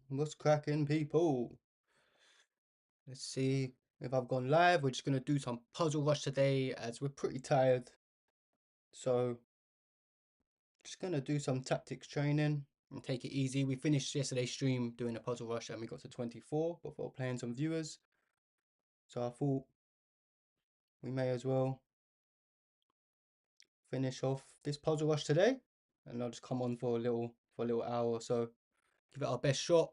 What's cracking, people? Let's see if I've gone live. We're just gonna do some puzzle rush today as we're pretty tired. So just gonna do some tactics training and take it easy. We finished yesterday's stream doing a puzzle rush and we got to 24 before playing some viewers. So I thought we may as well finish off this puzzle rush today. And I'll just come on for a little hour or so. Give it our best shot.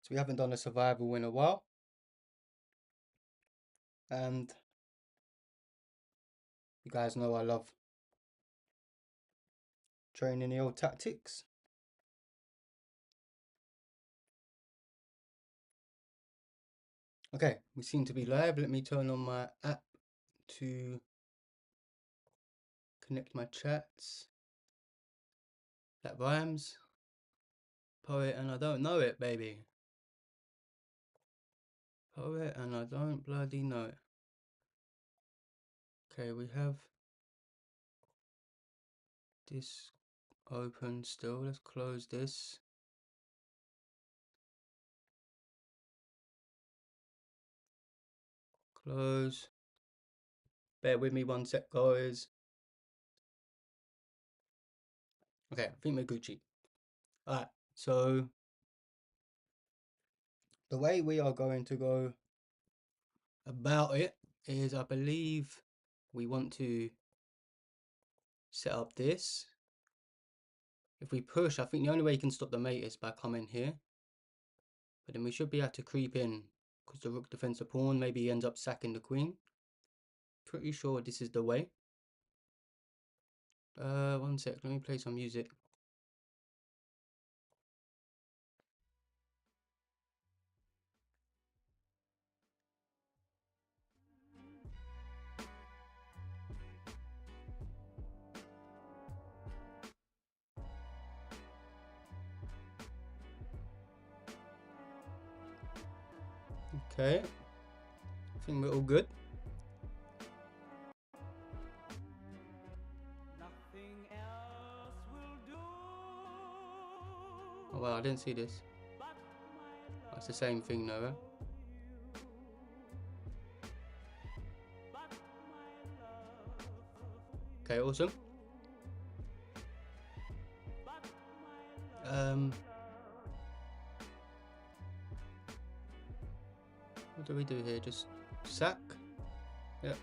So we haven't done a survival in a while. And you guys know I love training the old tactics. Okay, we seem to be live. Let me turn on my app to connect my chats. That rhymes. Poet and I don't know it, baby. Poet and I don't bloody know it. Okay, we have this open still. Let's close this. Close. Bear with me one sec, guys. Okay, I think we're Gucci. Alright, so the way we are going to go about it is, I believe we want to set up this. If we push, I think the only way you can stop the mate is by coming here. But then we should be able to creep in because the rook defends the pawn. Maybe he ends up sacking the queen. Pretty sure this is the way. One sec, let me play some music. Okay, I think we're all good. Oh wow, I didn't see this. Oh, it's the same thing though, right? Okay, awesome. What do we do here? Just sack? Yeah.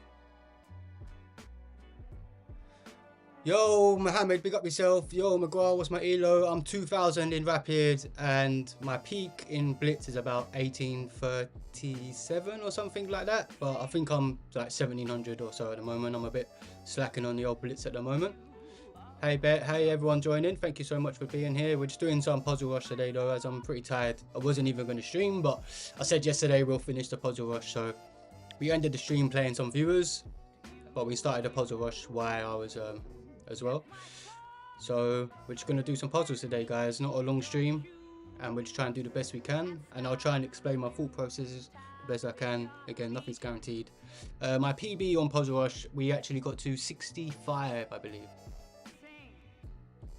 Yo, Mohammed, big up yourself. Yo, McGraw, what's my elo? I'm 2000 in Rapid, and my peak in Blitz is about 1837 or something like that. But I think I'm like 1700 or so at the moment. I'm a bit slacking on the old Blitz at the moment. Hey, hey everyone joining. Thank you so much for being here. We're just doing some puzzle rush today though, as I'm pretty tired. I wasn't even going to stream, but I said yesterday we'll finish the puzzle rush. So we ended the stream playing some viewers, but we started the puzzle rush while I was as well. So we're just going to do some puzzles today, guys. Not a long stream, and we'll just try and do the best we can. And I'll try and explain my thought processes the best I can. Again, nothing's guaranteed. My PB on puzzle rush, we actually got to 65, I believe.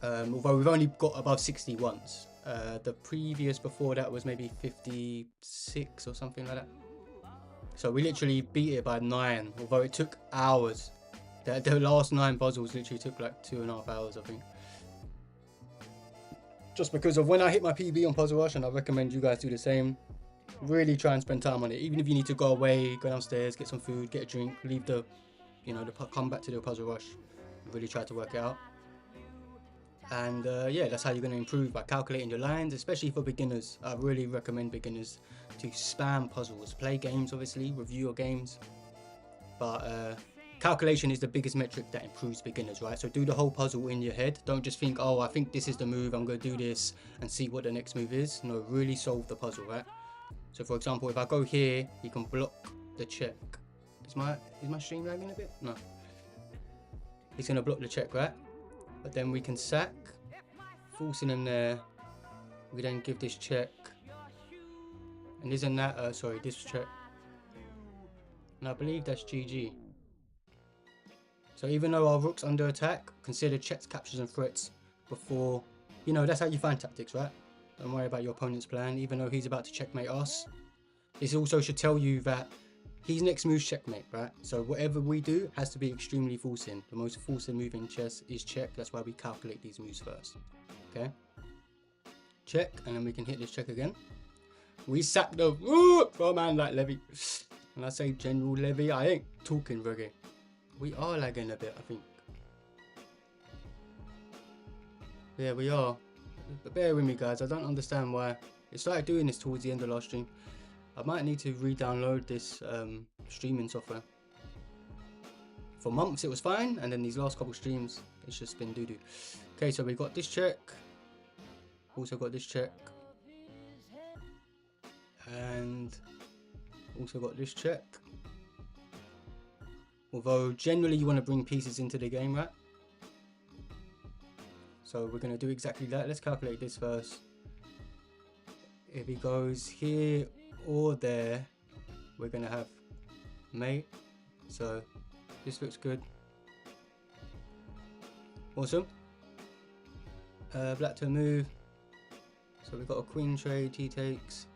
Although we've only got above 60 once. The previous before that was maybe 56 or something like that. So we literally beat it by 9, although it took hours. The last 9 puzzles literally took like 2.5 hours, I think. Just because of when I hit my PB on Puzzle Rush, and I recommend you guys do the same. Really try and spend time on it. Even if you need to go away, go downstairs, get some food, get a drink, leave the, come back to the Puzzle Rush. Really try to work it out. And yeah, that's how you're going to improve, by calculating your lines, especially for beginners. I really recommend beginners to spam puzzles. Play games, obviously, review your games. But calculation is the biggest metric that improves beginners, right? So do the whole puzzle in your head. Don't just think, oh, I think this is the move, I'm going to do this and see what the next move is. No, really solve the puzzle, right? So for example, if I go here, you can block the check. Is my stream lagging a bit? No. He's going to block the check, right? But then we can sack, forcing him there. We then give this check. And isn't that, sorry, this check. And I believe that's GG. So even though our rook's under attack, consider checks, captures and threats before you know, that's how you find tactics, right? Don't worry about your opponent's plan, even though he's about to checkmate us. This also should tell you that his next move's checkmate, right? So whatever we do has to be extremely forcing. The most forcing move in chess is check. That's why we calculate these moves first. Okay? Check, and then we can hit this check again. We sack the for a man like Levy. When I say General Levy, I ain't talking reggae. We are lagging a bit, I think. Yeah, we are. But bear with me, guys. I don't understand why. It started doing this towards the end of last stream. I might need to re-download this streaming software. For months it was fine, and then these last couple streams it's just been doo-doo. Okay, so we got this check. Also got this check. And also got this check. Although generally you want to bring pieces into the game, right? So we're going to do exactly that. Let's calculate this first. If he goes here or there, we're going to have mate. So this looks good. Awesome. Black to move. So we've got a queen trade, he takes.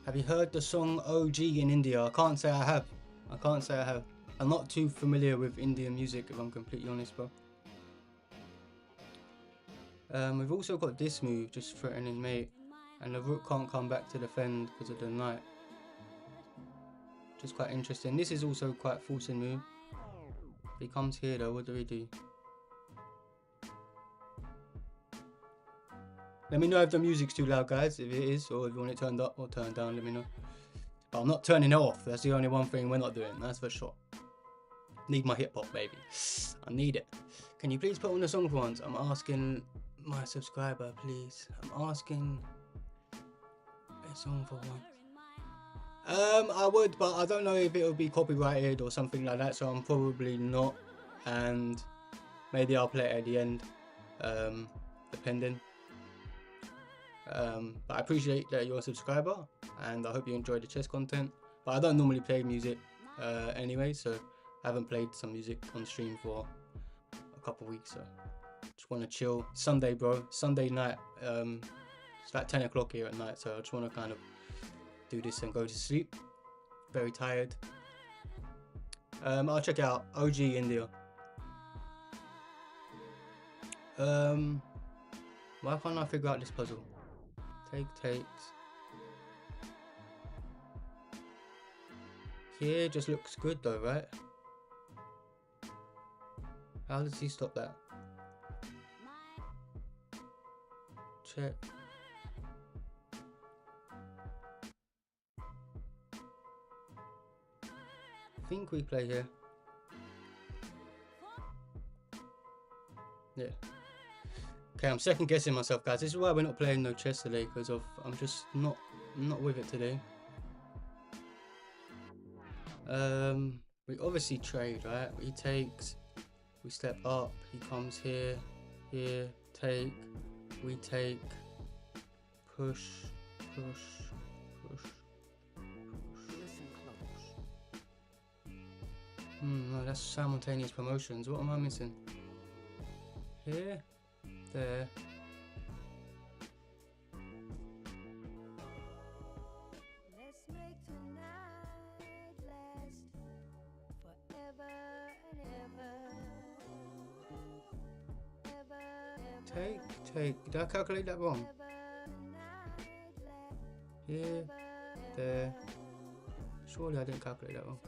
Have you heard the song OG in India? I can't say I have. I can't say I have. I'm not too familiar with Indian music, if I'm completely honest, bro. We've also got this move, just threatening mate. And the rook can't come back to defend because of the knight. Just quite interesting. This is also quite forcing move. If he comes here though, what do we do? Let me know if the music's too loud, guys, if it is, or if you want it turned up or turned down, let me know. But I'm not turning it off. That's the only one thing we're not doing, that's for sure. Need my hip hop, baby. I need it. Can you please put on the song for once? I'm asking my subscriber, please. I'm asking a song for once. I would, but I don't know if it would be copyrighted or something like that, so I'm probably not. And maybe I'll play it at the end, depending. But I appreciate that you're a subscriber, and I hope you enjoy the chess content. But I don't normally play music anyway, so I haven't played some music on stream for a couple weeks. So just want to chill. Sunday, bro. Sunday night. It's like 10 o'clock here at night, so I just want to kind of do this and go to sleep. Very tired. I'll check out OG India. Why can't I figure out this puzzle? Take takes. Here just looks good though, right? How does he stop that? Check. I think we play here. Yeah. Okay, I'm second guessing myself, guys. This is why we're not playing no chess today, because of I'm just not with it today. We obviously trade, right? He takes, we step up, he comes here, here, take, we take, push, push, push, push. No, that's simultaneous promotions. What am I missing? Here, there. Take. Did I calculate that wrong? Here, there. Surely I didn't calculate that wrong.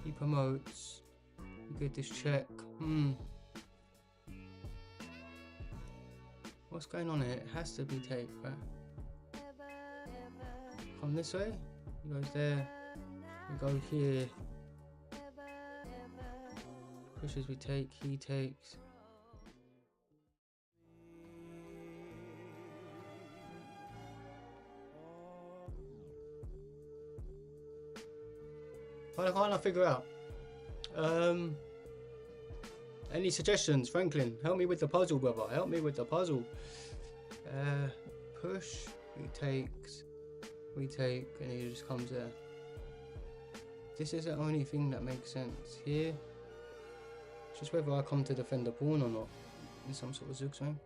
He promotes. You get this check. What's going on here? It has to be take, right? Come this way. He goes there. We go here. Pushes, we take. He takes. Why can't I figure out? Any suggestions, Franklin? Help me with the puzzle, brother. Help me with the puzzle. Push, he takes, we take, and he just comes there. This is the only thing that makes sense here. It's just whether I come to defend the pawn or not in some sort of zigzag.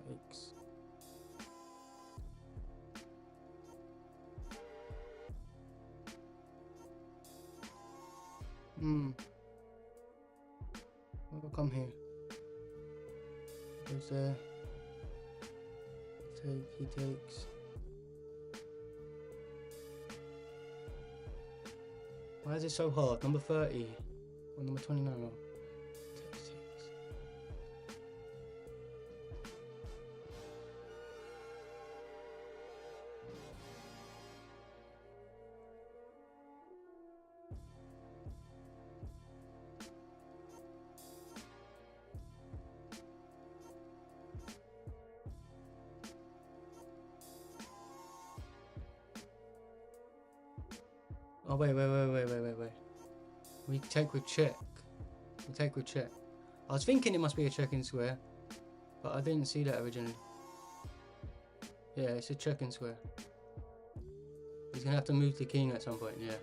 Takes. I'll come here. Goes there. He takes. Why is it so hard? Number 30 or number 29? Oh. Takes. Oh wait. We take with check. We take with check. I was thinking it must be a checking square, but I didn't see that originally. Yeah, it's a checking square. He's gonna have to move the king at some point, yeah.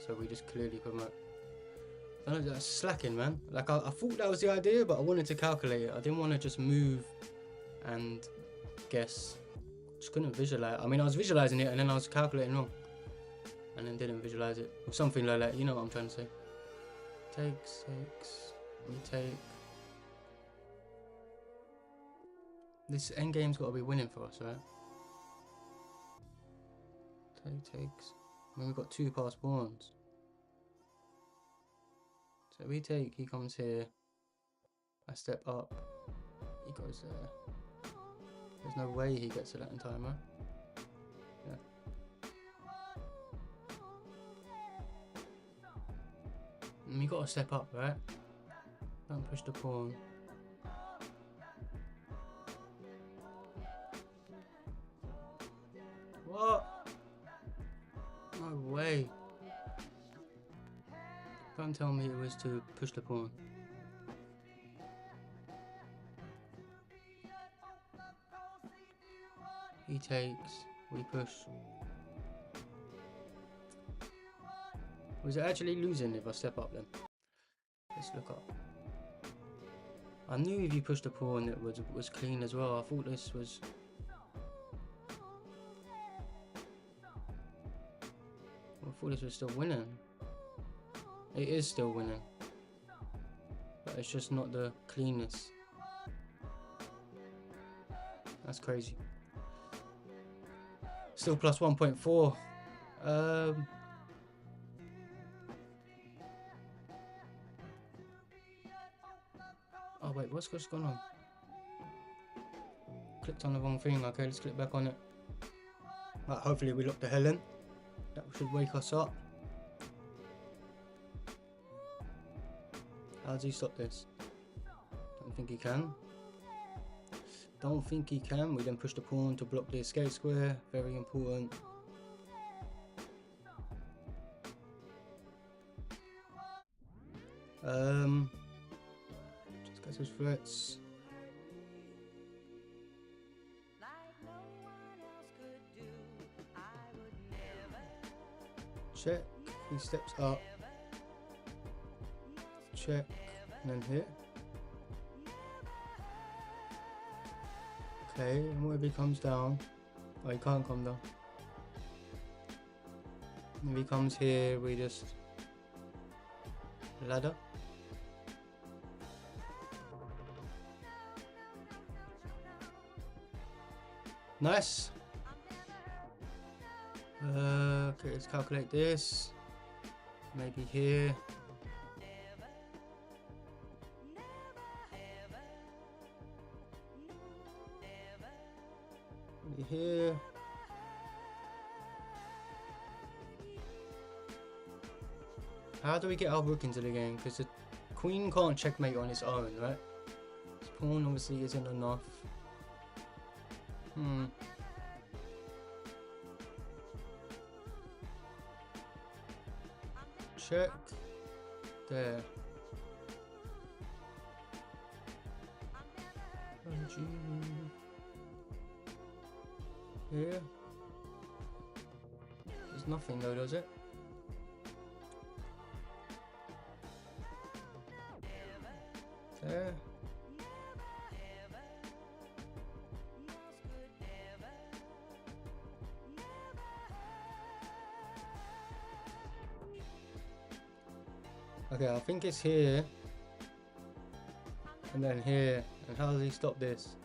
So we just clearly promote. I know that's slacking, man. Like I thought that was the idea, but I wanted to calculate it. I didn't want to just move and guess. Just couldn't visualize. I mean, I was visualizing it and then I was calculating wrong, and then didn't visualize it or something like that. You know what I'm trying to say? Takes. We take. This endgame's got to be winning for us, right? Takes. I mean, we've got 2 passed pawns. So we take, he comes here. I step up. He goes there. There's no way he gets to that in time, right? Yeah. And we gotta step up, right? Don't push the pawn. What? No way. Don't tell me it was to push the pawn. He takes, we push. Was it actually losing if I step up then? Let's look up. I knew if you push the pawn it was clean as well. I thought this was... I thought this was still winning. It is still winning. But it's just not the cleanness. That's crazy. Still plus 1.4. Oh wait, what's just gone on? Clicked on the wrong thing. Okay, let's click back on it. Right, hopefully we lock the hell in. That should wake us up. How does he stop this? Don't think he can. Don't think he can. We then push the pawn to block the escape square. Very important. Just gets his threats. Check. He steps up. Check. And then hit. Okay, and what if he comes down? Oh, he can't come down. If he comes here, we just ladder. Nice. Okay, let's calculate this. Maybe here. Here. How do we get our rook into the game? Because the queen can't checkmate on its own, right? This pawn obviously isn't enough. Check. There. Here. There's nothing though, does it? There. Okay, I think it's here. And then here. And how does he stop this?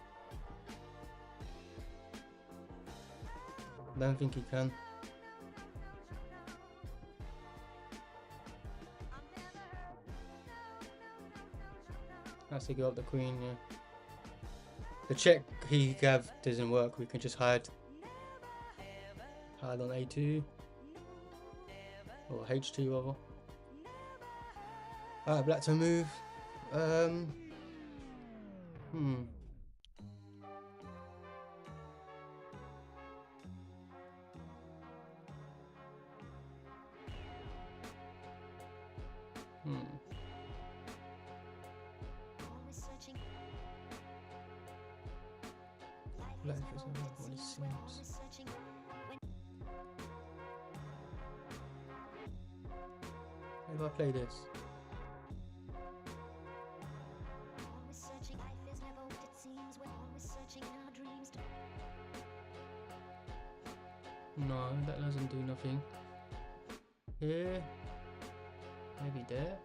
I don't think he can. Has to go up the queen, yeah. The check he gave doesn't work, we can just hide. Hide on A2. Or H2 rather. Alright, black to move. Life is not what it seems. How do I play this? No, that doesn't do nothing. Here. Maybe there.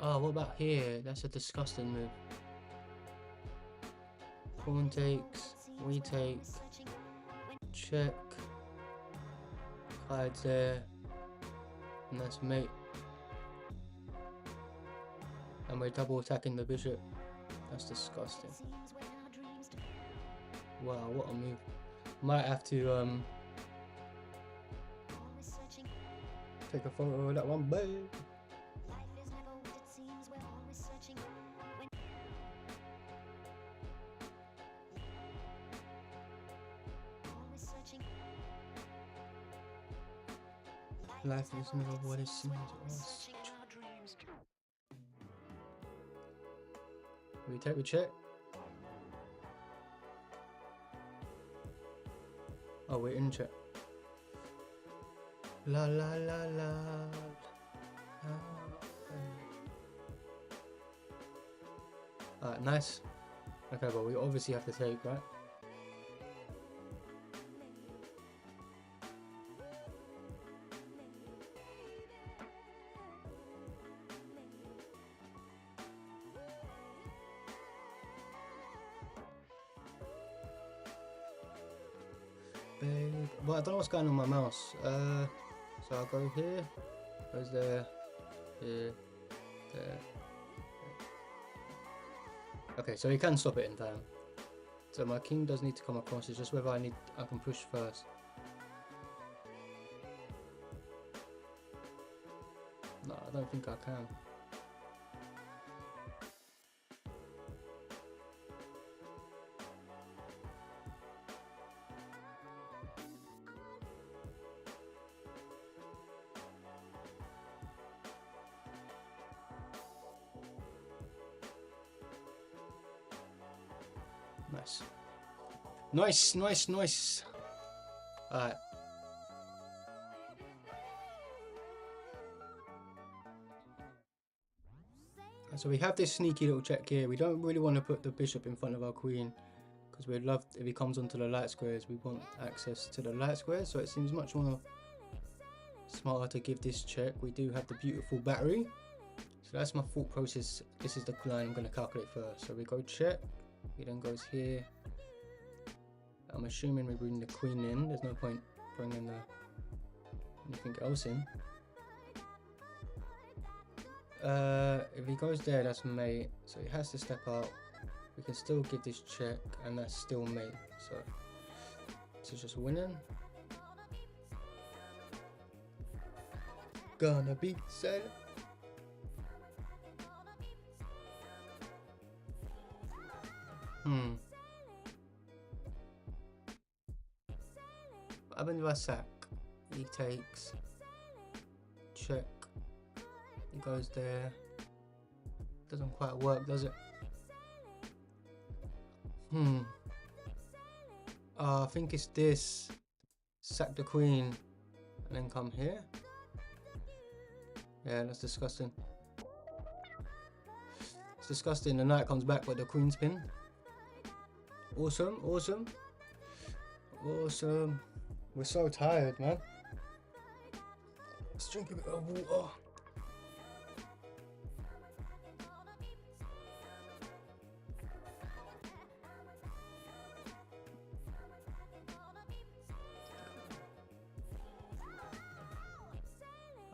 Oh, what about here? That's a disgusting move. Pawn takes, we take, check, hides there, and that's mate. And we're double attacking the bishop. That's disgusting. Wow, what a move. Might have to take a photo of that one, babe. Life is never what it seems it was. We take a check. Oh, we're in check. La la la la. Alright, nice. Okay, well we obviously have to take, right? But I don't know what's going on with my mouse. So I'll go here, goes there, here, there. Okay, so he can stop it in time. So my king does need to come across. It's just whether I can push first. No, I don't think I can. Nice. Nice, nice, nice. Alright. So we have this sneaky little check here. We don't really want to put the bishop in front of our queen because we'd love, if he comes onto the light squares, we want access to the light squares. So it seems much more smarter to give this check. We do have the beautiful battery. So that's my thought process. This is the line I'm going to calculate first. So we go check. He then goes here. I'm assuming we bring the queen in. There's no point bringing anything else in. If he goes there, that's mate. So he has to step out. We can still give this check, and that's still mate. So this is just winning. Gonna be set. What happens if I sack? He takes. check. He goes there. Doesn't quite work, does it? I think it's this. Sack the queen and then come here. Yeah, that's disgusting. It's disgusting. The knight comes back with the queen spin. Awesome, awesome, awesome. We're so tired, man. Let's drink a bit of water.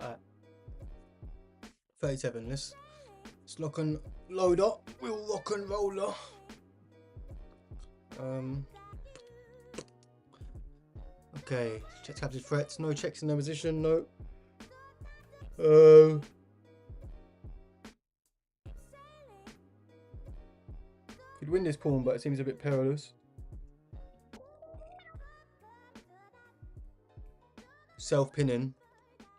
Alright. 37, let's lock and load up. We'll rock and roller. Okay, check captured threats. No checks in their position. No. Could win this pawn, but it seems a bit perilous. Self-pinning.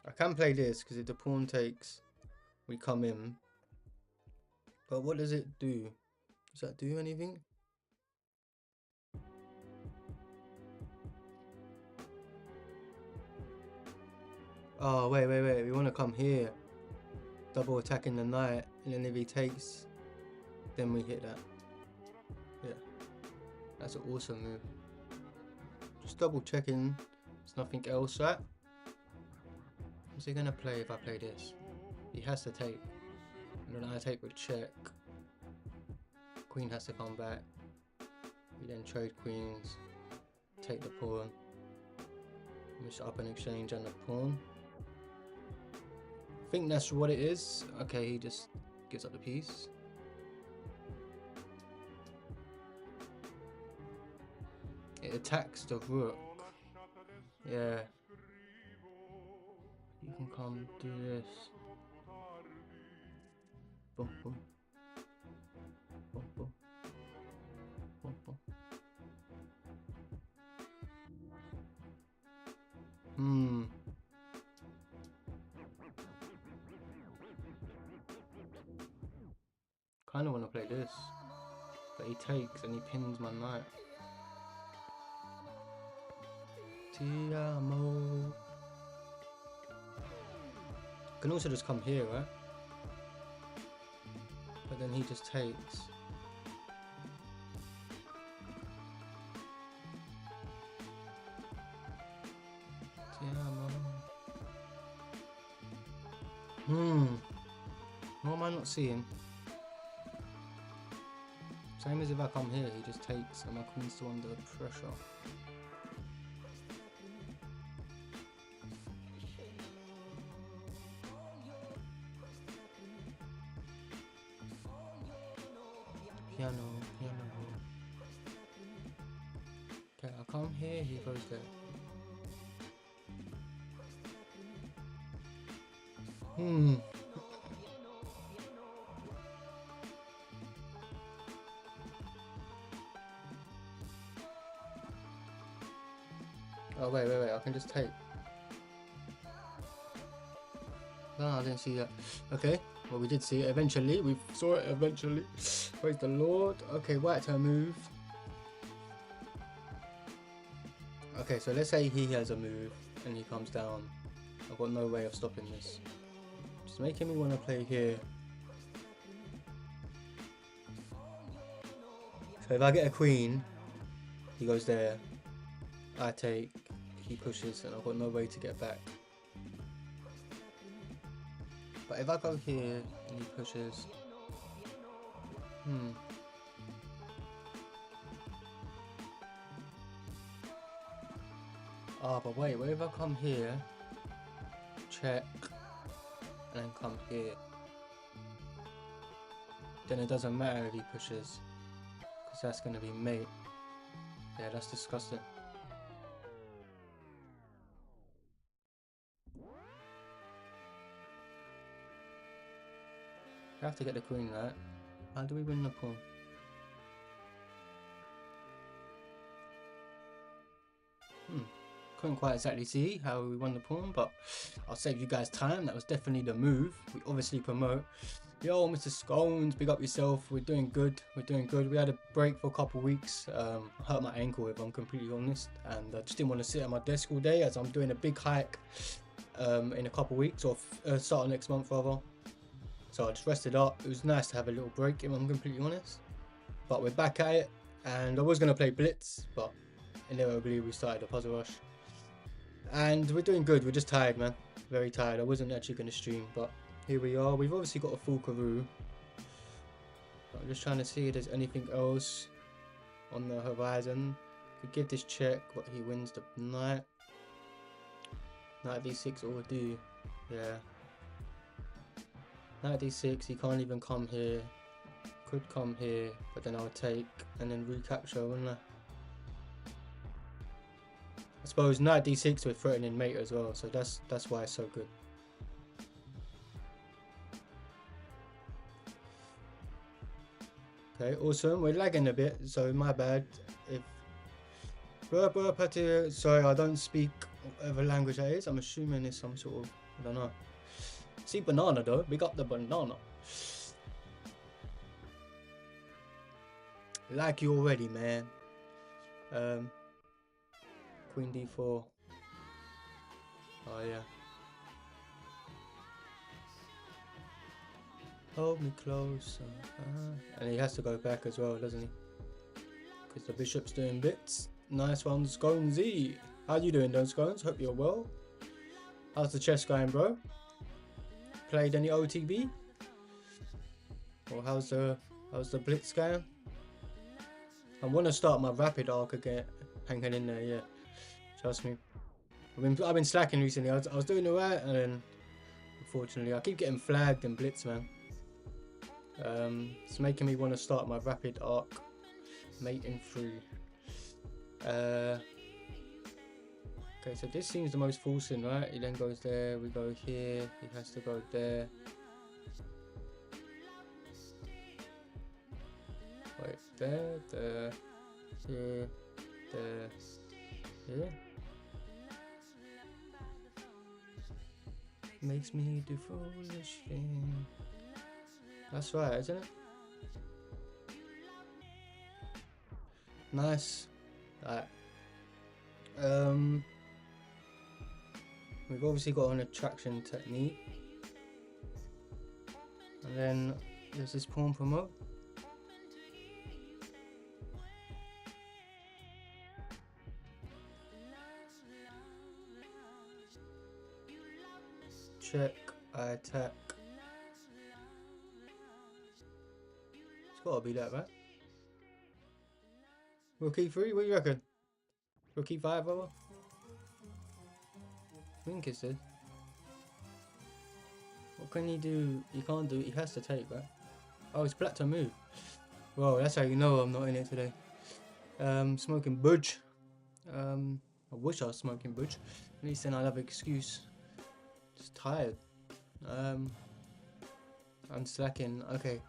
I can play this because if the pawn takes, we come in. But what does it do? Does that do anything? Oh, wait. We want to come here. Double attacking the knight. And then if he takes, then we hit that. Yeah. That's an awesome move. Just double checking. There's nothing else, right? What's he going to play if I play this? He has to take. And then I take with check. Queen has to come back. We then trade queens. Take the pawn. Mix up an exchange and the pawn. I think that's what it is. Okay, he just gives up the piece. It attacks the rook. Yeah. You can come do this. Boom, boom. Boom, boom. Boom, boom. Kind of want to play this, but he takes and he pins my knight. Ti amo. Can also just come here, right? But then he just takes. Ti amo. What am I not seeing? Same as if I come here, he just takes and my queen's still under pressure. Piano. Okay, I come here, he goes there. Oh wait, I can just take. No, I didn't see that. Okay, well we did see it eventually. We saw it eventually. Praise the Lord. Okay, white turn move. Okay, so let's say he has a move and he comes down. I've got no way of stopping this. Just making me want to play here. So if I get a queen, he goes there. I take, he pushes, and I've got no way to get back. But if I go here and he pushes, but wait, what if I come here, check, and then come here? Then it doesn't matter if he pushes, because that's going to be mate. Yeah, that's disgusting. I have to get the queen, right? How do we win the pawn? Couldn't quite exactly see how we won the pawn, but I'll save you guys time. That was definitely the move. We obviously promote. Yo, Mr. Scones, big up yourself. We're doing good. We're doing good. We had a break for a couple of weeks. I hurt my ankle, if I'm completely honest, and I just didn't want to sit at my desk all day as I'm doing a big hike in a couple of weeks, or start of next month rather. So I just rested up. It was nice to have a little break, if I'm completely honest. But we're back at it, and I was going to play Blitz, but inevitably we started a puzzle rush. And we're doing good. We're just tired, man. Very tired. I wasn't actually going to stream, but here we are. We've obviously got a full Karoo. I'm just trying to see if there's anything else on the horizon. Could give this check, but he wins the knight. Knight d6 will do. Yeah. Knight d6, he can't even come here. Could come here, but then I'll take and then recapture, wouldn't I? I suppose knight d6 with threatening mate as well, so that's why it's so good. Okay, awesome. We're lagging a bit, so my bad. If sorry, I don't speak whatever language that is. I'm assuming it's some sort of, I don't know. See banana though. Big up the banana. Like you already, man. Queen d4. Oh yeah. Hold me close. And he has to go back as well, doesn't he? Because the bishop's doing bits. Nice one, Sconesy. How you doing, though, Scones? Hope you're well. How's the chess going, bro? Played any OTB? Or how's the blitz going? I want to start my rapid arc again. Hanging in there, yeah. Trust me. I've been slacking recently. I was doing alright, and then unfortunately I keep getting flagged in blitz, man. It's making me want to start my rapid arc. Mate in 3. Okay, so this seems the most forcing, right? He then goes there, we go here, he has to go there. Wait, there, here, here. Makes me do foolish thing. That's right, isn't it? Nice. Alright. We've obviously got an attraction technique. And then there's this pawn promote. Check, I attack. It's gotta be that, right? Rook e3, what do you reckon? Rook e5 over? I think it's it. What can he do? He can't do, he has to take, right? Oh, it's black to move. Well, that's how you know I'm not in it today. Smoking budge. I wish I was smoking budge. At least then I'll have an excuse. Just tired. I'm slacking. Okay,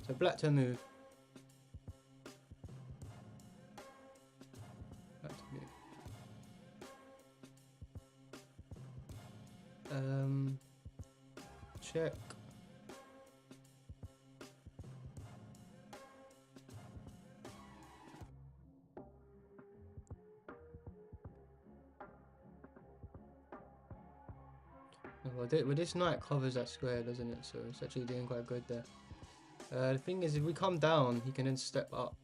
so black to move. Black to move. Check. Well, this knight covers that square, doesn't it? So it's actually doing quite good there. The thing is, if we come down, he can then step up,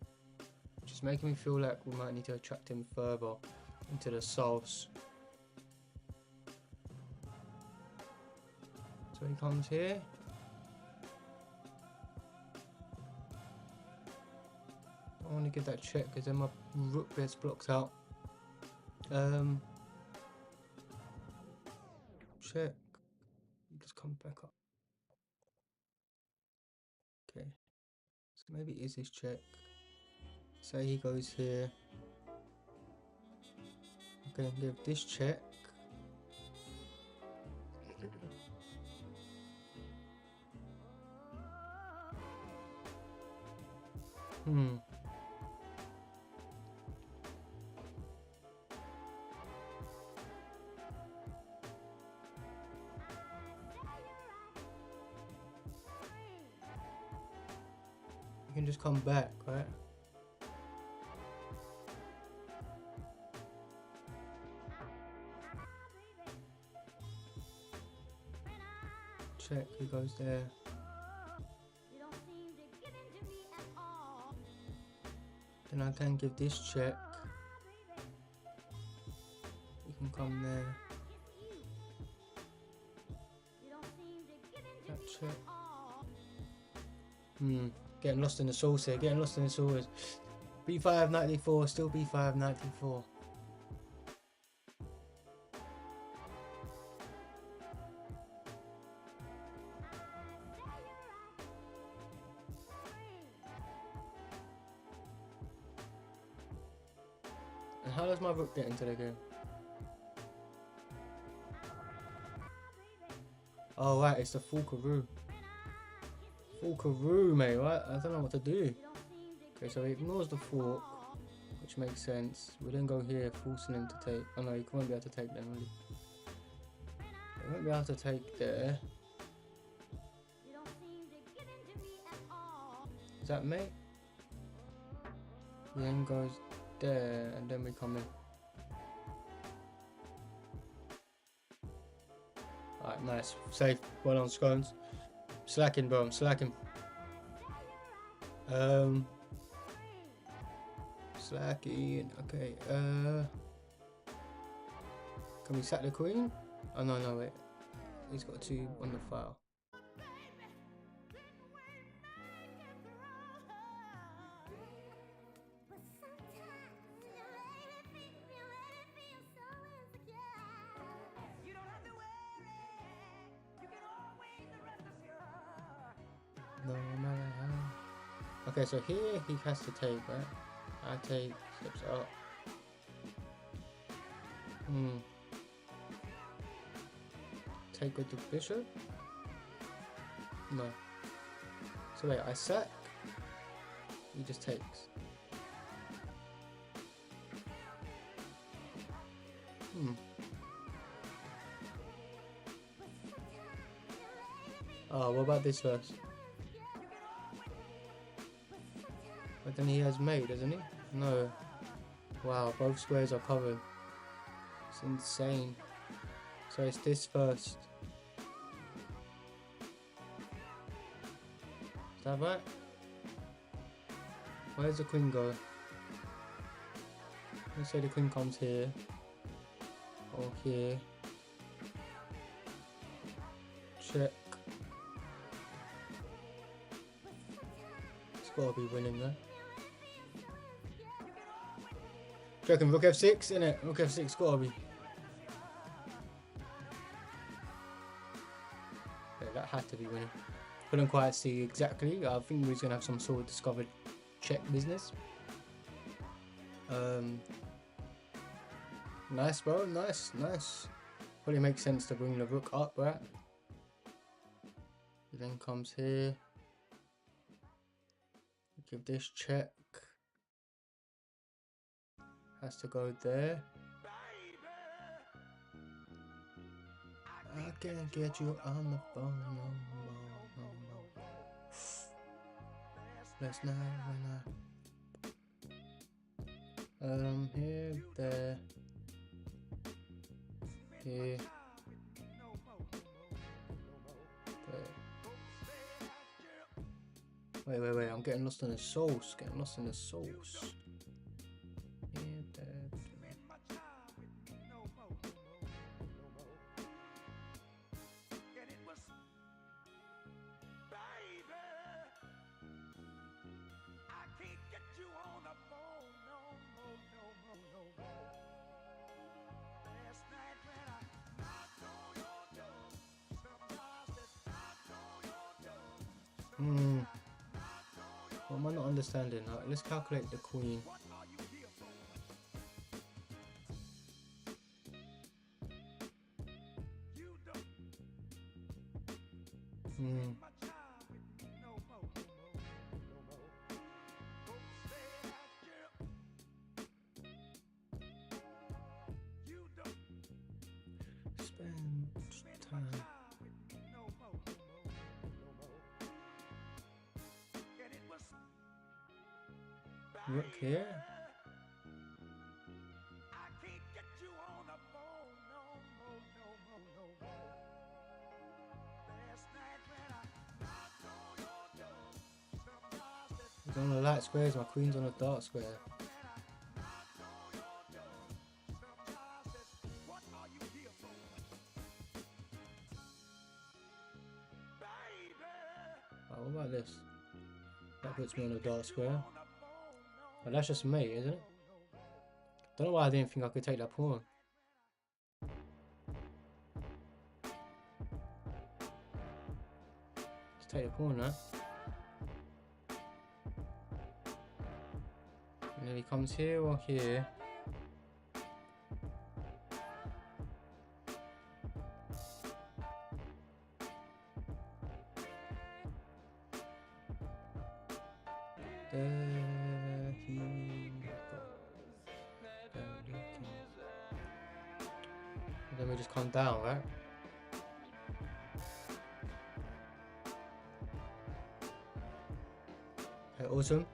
which is making me feel like we might need to attract him further into the south. So he comes here. I want to get that check because then my rook gets blocked out. Check. Just come back up. Okay. So maybe it is his check. Say he goes here. I'm gonna give this check. You can just come back, right? Check, he goes there. Then I can give this check. You can come there. That check. Getting lost in the sauce here. Getting lost in the sauce. B5 94. Still B5 94. And how does my rook get into the game? Oh right, it's the Fulkaroo. Fulkaroo, mate, right? I don't know what to do. Okay, so he ignores the fork, which makes sense. We then go here, forcing him to take. Oh no, he won't be able to take them, really. He won't be able to take there. Is that mate? He then goes there, and then we come in. Alright, nice. Safe. Well on scones. Slacking, bro. I'm slacking. Slacking. Okay. Can we sack the queen? Oh no, no, wait. He's got 2 on the file. No matter how. Okay, so here he has to take, right? I take, steps up. Take with the bishop? No. So wait, I sack. He just takes. Oh, what about this first? But then he has mate, doesn't he? No. Wow, both squares are covered. It's insane. So it's this first. Is that right? Where's the queen go? Let's say the queen comes here. Or here. Check. It's gotta be winning there. Do you reckon rook f6, innit? Rook f6 gotta be. Yeah, that had to be winning. Couldn't quite see exactly. I think we was gonna have some sort of discovered check business. Nice, bro. Nice, nice. Probably makes sense to bring the rook up, right? He then comes here. Give this check. Has to go there. I can't get you on the phone no more, no more. Let's not run out. Here, there, here, there. Wait, I'm getting lost in the sauce. Getting lost in the sauce. Here, there. What am I not understanding? Let's calculate the queen. Spend time. Rook here. He's on the light squares, my queen's on a dark square. Oh, what about this? That puts me on a dark square. Oh, that's just mate, isn't it? Don't know why I didn't think I could take that pawn. Let's take the pawn now. And then he comes here or here. There he and then we just come down, right? Okay, awesome.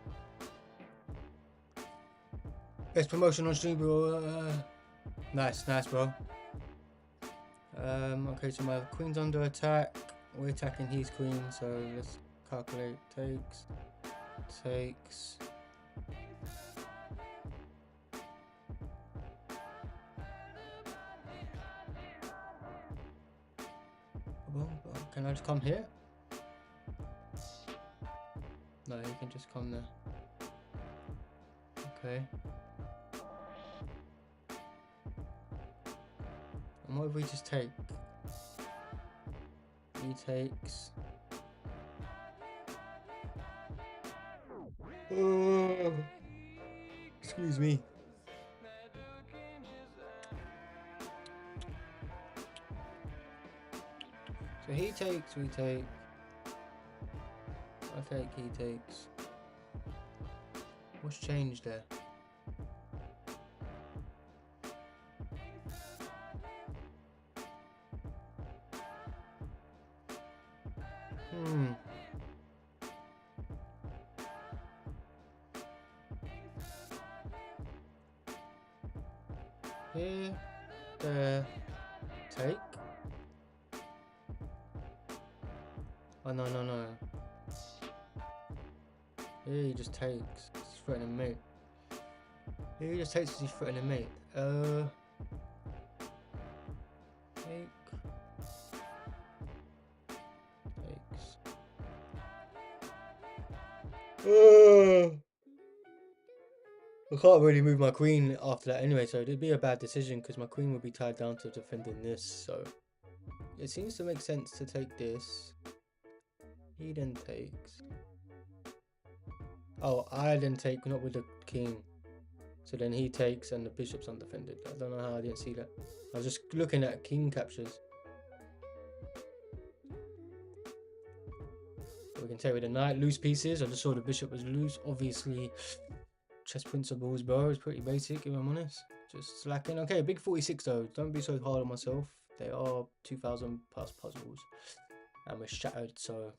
Best promotion on stream, bro. Nice, bro. Okay, so my queen's under attack. We're attacking his queen, so let's calculate. Takes. Can I just come here? No, you can just come there. Okay. And what if we just take? He takes. Oh, excuse me. So he takes, we take. I take, he takes. What's changed there? Here, there, take. Oh no. Here he just takes. He's threatening mate. Here he just takes because he's threatening mate. Take. Takes. I can't really move my queen after that anyway, so it'd be a bad decision because my queen would be tied down to defending this, so it seems to make sense to take this. He then takes. Oh, I then take, not with the king. So then he takes and the bishop's undefended. I don't know how I didn't see that. I was just looking at king captures. We can take with the knight, loose pieces. I just saw the bishop was loose. Obviously, chess principles, bro, is pretty basic if I'm honest. Just slacking. Okay, big 46 though. Don't be so hard on myself. They are 2,000 plus puzzles. And we're shattered, so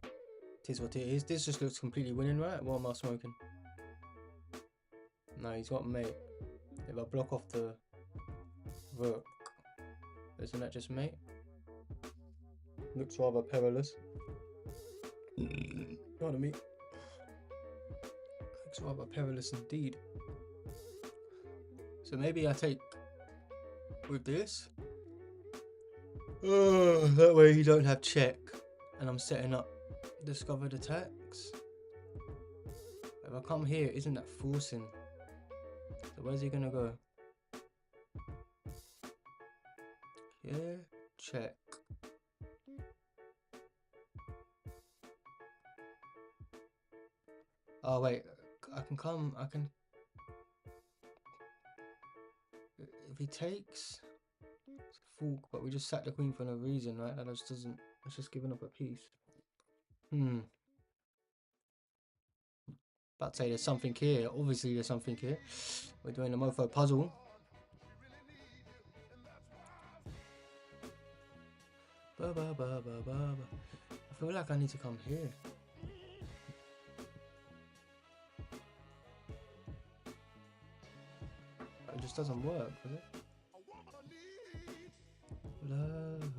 it is what it is. This just looks completely winning, right? What am I smoking? No, he's got mate. If I block off the rook, isn't that just mate? Looks rather perilous. Pardon me. Looks rather perilous indeed. So maybe I take with this. That way you don't have check. And I'm setting up discovered attacks. If I come here, isn't that forcing? So where's he gonna go? Here, check. Oh wait, I can. If he takes, it's a fork, but we just sacked the queen for no reason, right? That just doesn't, it's just giving up a piece. About to say there's something here. Obviously there's something here. We're doing a mofo puzzle. I feel like I need to come here. doesn't work, does it? Love.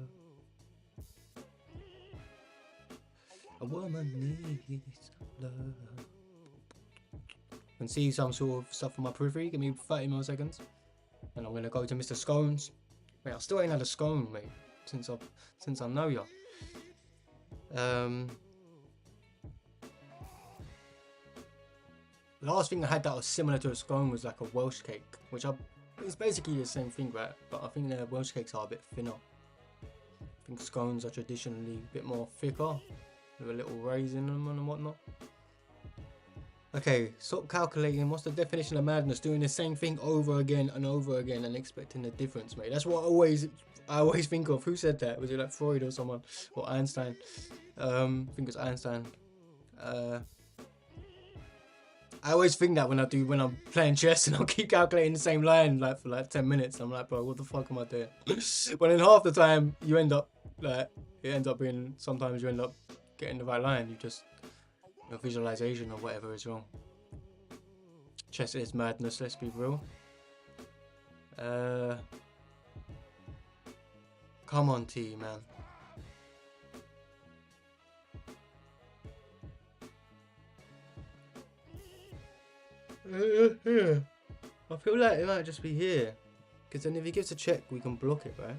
A woman needs love. You can see some sort of stuff on my periphery. Give me 30 milliseconds. And I'm gonna go to Mr. Scones. Wait, I still ain't had a scone, mate, since I know ya. Last thing I had that was similar to a scone was like a Welsh cake, which it's basically the same thing, right? But I think the Welsh cakes are a bit thinner. I think scones are traditionally a bit more thicker, with a little raisin in them and whatnot. Okay, stop calculating. What's the definition of madness? Doing the same thing over again and over again and expecting a difference, mate. That's what I always think of. Who said that? Was it like Freud or someone? Or Einstein? I think it's Einstein. I always think that when I'm playing chess and I'll keep calculating the same line like for like 10 minutes. I'm like, bro, what the fuck am I doing? But in half the time, you end up being, sometimes you end up getting the right line. You just, your visualization or whatever is wrong. Chess is madness, let's be real. Come on, T, man. I feel like it might just be here, because then if he gives a check, we can block it, right?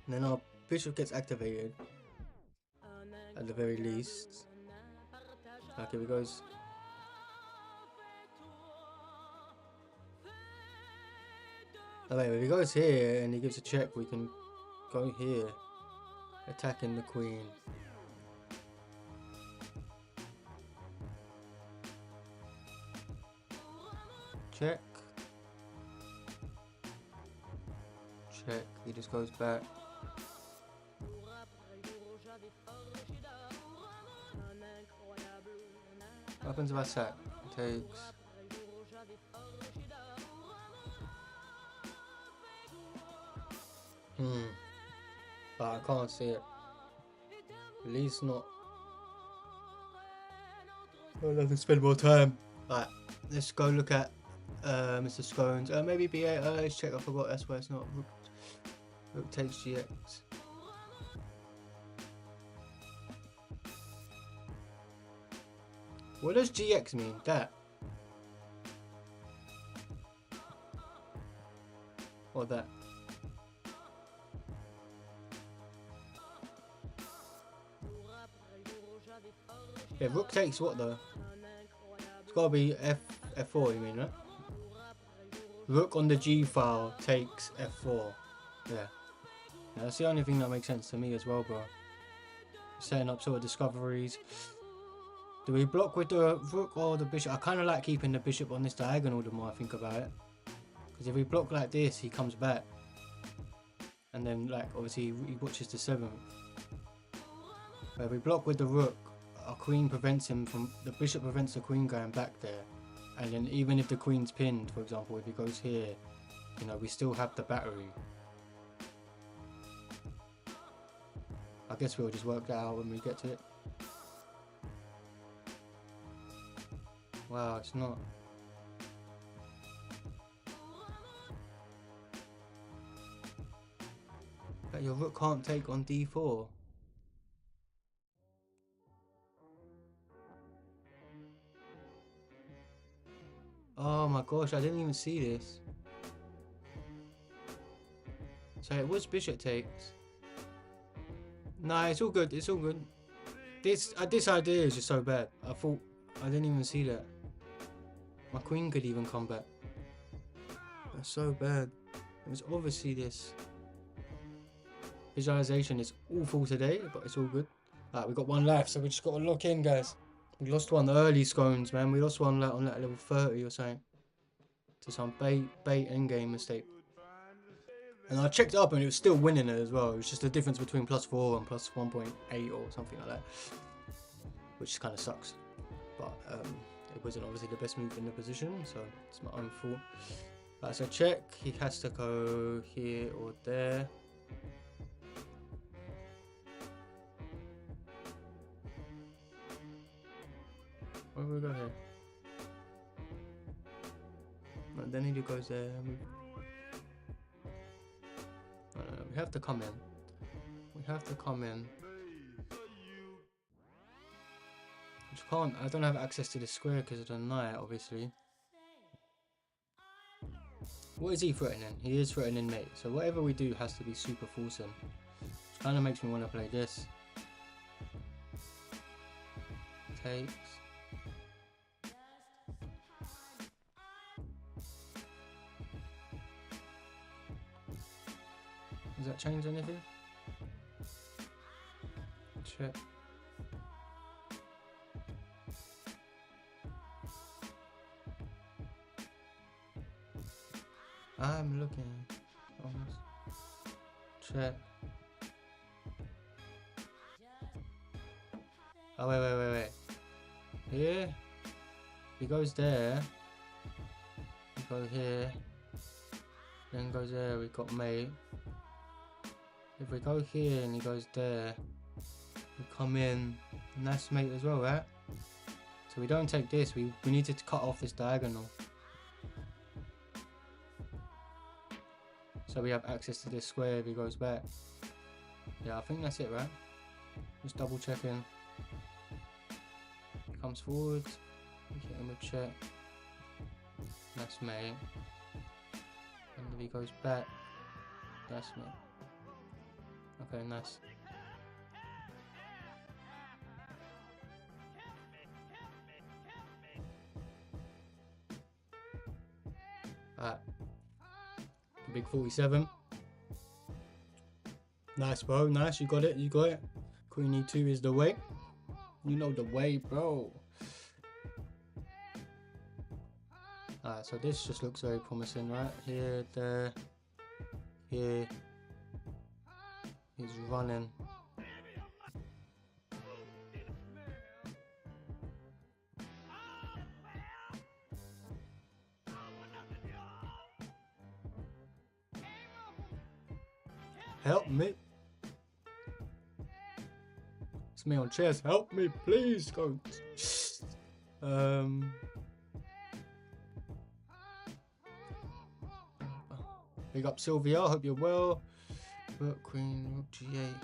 And then our bishop gets activated, at the very least. Okay, he goes. Oh, wait, if he goes here and he gives a check, we can go here, attacking the queen. Check. Check. He just goes back. What happens if I sack? Takes. But I can't see it. At least not. I'll have to spend more time. Right, let's go look at Mr. Scones. Maybe B8. Let's check. I forgot. That's why it's not. Rook takes GX. What does GX mean? That. Or that. Yeah, rook takes what though? It's gotta be F4, you mean, right? Rook on the G file takes F4. Yeah. That's the only thing that makes sense to me as well, bro. Setting up sort of discoveries. Do we block with the rook or the bishop? I kind of like keeping the bishop on this diagonal the more I think about it. Because if we block like this, he comes back. And then, like, obviously he watches the 7th. But if we block with the rook, our queen prevents him from... The bishop prevents the queen going back there. And then even if the queen's pinned, for example, if he goes here, you know, we still have the battery. I guess we'll just work that out when we get to it. Wow, it's not. But your rook can't take on d4. Oh my gosh, I didn't even see this. So it was bishop takes. Nah, it's all good, it's all good. This idea is just so bad. I thought, I didn't even see that. My queen could even come back. That's so bad. It was obviously this. Visualization is awful today, but it's all good. Alright, we got one life, so we just got to lock in, guys. We lost one early scones, man. We lost one like, on that level 30 or something. To some bait endgame mistake. And I checked it up and it was still winning it as well. It was just the difference between +4 and plus 1.8 or something like that. Which kind of sucks. But it wasn't obviously the best move in the position, so it's my own fault. Right, so check. He has to go here or there. Where do we go here? And then he goes there. No, we have to come in. We have to come in. Just can't. I don't have access to the square because of the knight, obviously. What is he threatening? He is threatening mate. So whatever we do has to be super fulsome. Which kind of makes me want to play this. Takes. Does that change anything? Check. I'm looking. Almost. Check. Oh wait. Here. He goes there. We go here. Then goes there. We got mate. If we go here and he goes there, we come in, and that's mate as well, right? So we don't take this. We need to cut off this diagonal. So we have access to this square if he goes back. Yeah, I think that's it, right? Just double checking. He comes forward. We hit him with check. That's mate. And if he goes back, that's mate. Okay, nice. Alright. Big 47. Nice, bro. Nice. You got it. You got it. Queen E2 is the way. You know the way, bro. Alright, so this just looks very promising, right? Here, there, here. He's running. Help me. It's me on chess. Help me, please. Go. Big up Sylvia. Hope you're well. Rook, Queen, Rook G8.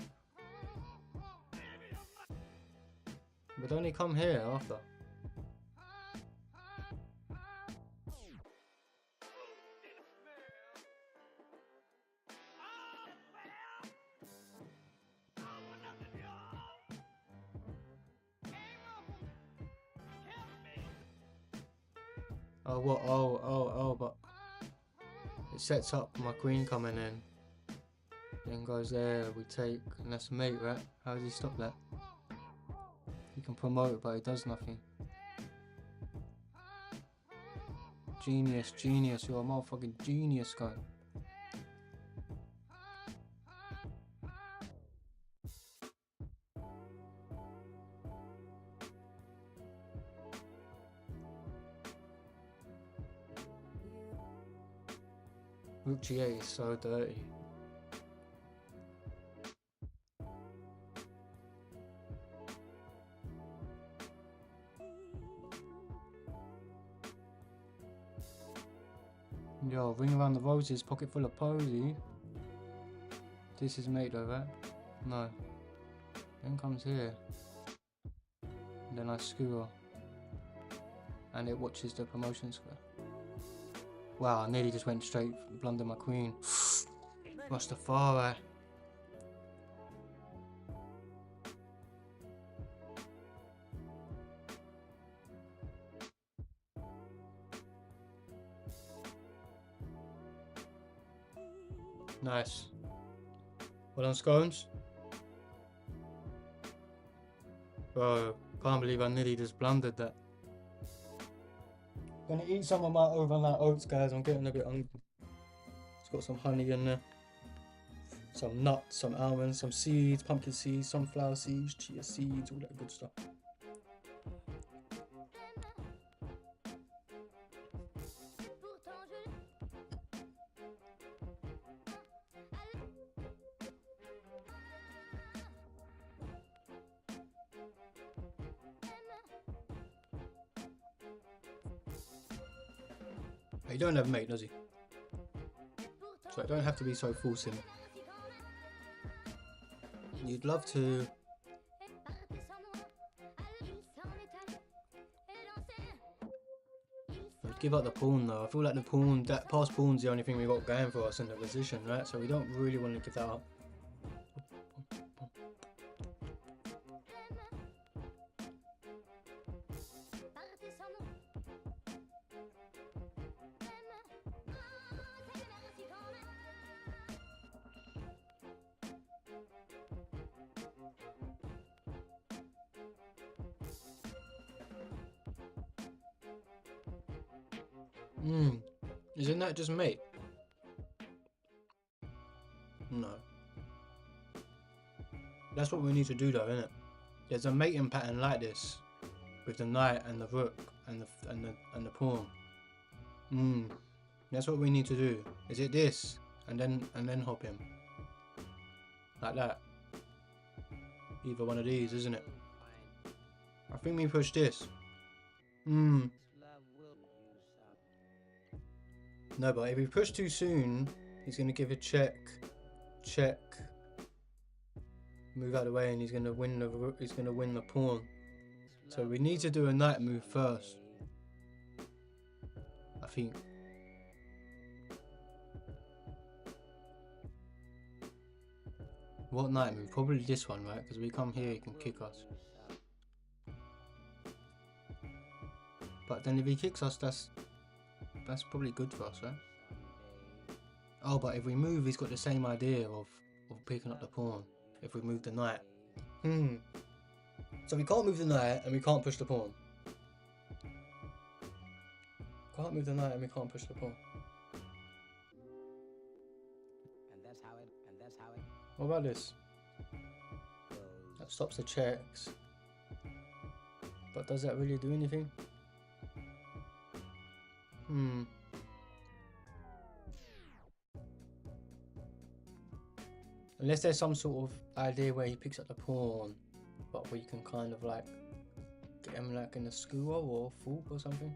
But only come here after. Oh, what? Oh, but it sets up my queen coming in. Then goes there, we take, and that's mate, right? How does he stop that? He can promote it, but it does nothing. Genius, you're a motherfucking genius, guy. Rook G8 is so dirty. Yo, ring around the roses, pocket full of posy. This is mate though, right? No. Then comes here. And then I skewer. And it watches the promotion square. Wow, I nearly just went straight, blundered my queen. Rastafari. Nice. Well done, scones. Bro, can't believe I nearly just blundered that. Gonna eat some of my overnight oats, guys. I'm getting a bit hungry. It's got some honey in there. Some nuts, some almonds, some seeds, pumpkin seeds, sunflower seeds, chia seeds, all that good stuff. He don't have a mate, does he? So it don't have to be so forcing. You'd love to. I'd give up the pawn though. I feel like the pawn, that past pawn's the only thing we got going for us in the position, right? So we don't really want to give that up. Isn't that just mate? No. That's what we need to do though, isn't it? There's a mating pattern like this with the knight and the rook and the pawn. That's what we need to do. Is it this and then hop him like that? Either one of these, isn't it? I think we push this. No, but if we push too soon, he's gonna give a check, move out of the way, and he's gonna win the pawn. So we need to do a knight move first, I think. What knight move? Probably this one, right? Because we come here, he can kick us. But then if he kicks us, that's probably good for us, right? Oh, but if we move, he's got the same idea of picking up the pawn. If we move the knight. So we can't move the knight and we can't push the pawn. Can't move the knight and we can't push the pawn. And that's how it. What about this? That stops the checks. But does that really do anything? Unless there's some sort of idea where he picks up the pawn, but we can kind of like get him like in a skewer or fork or something.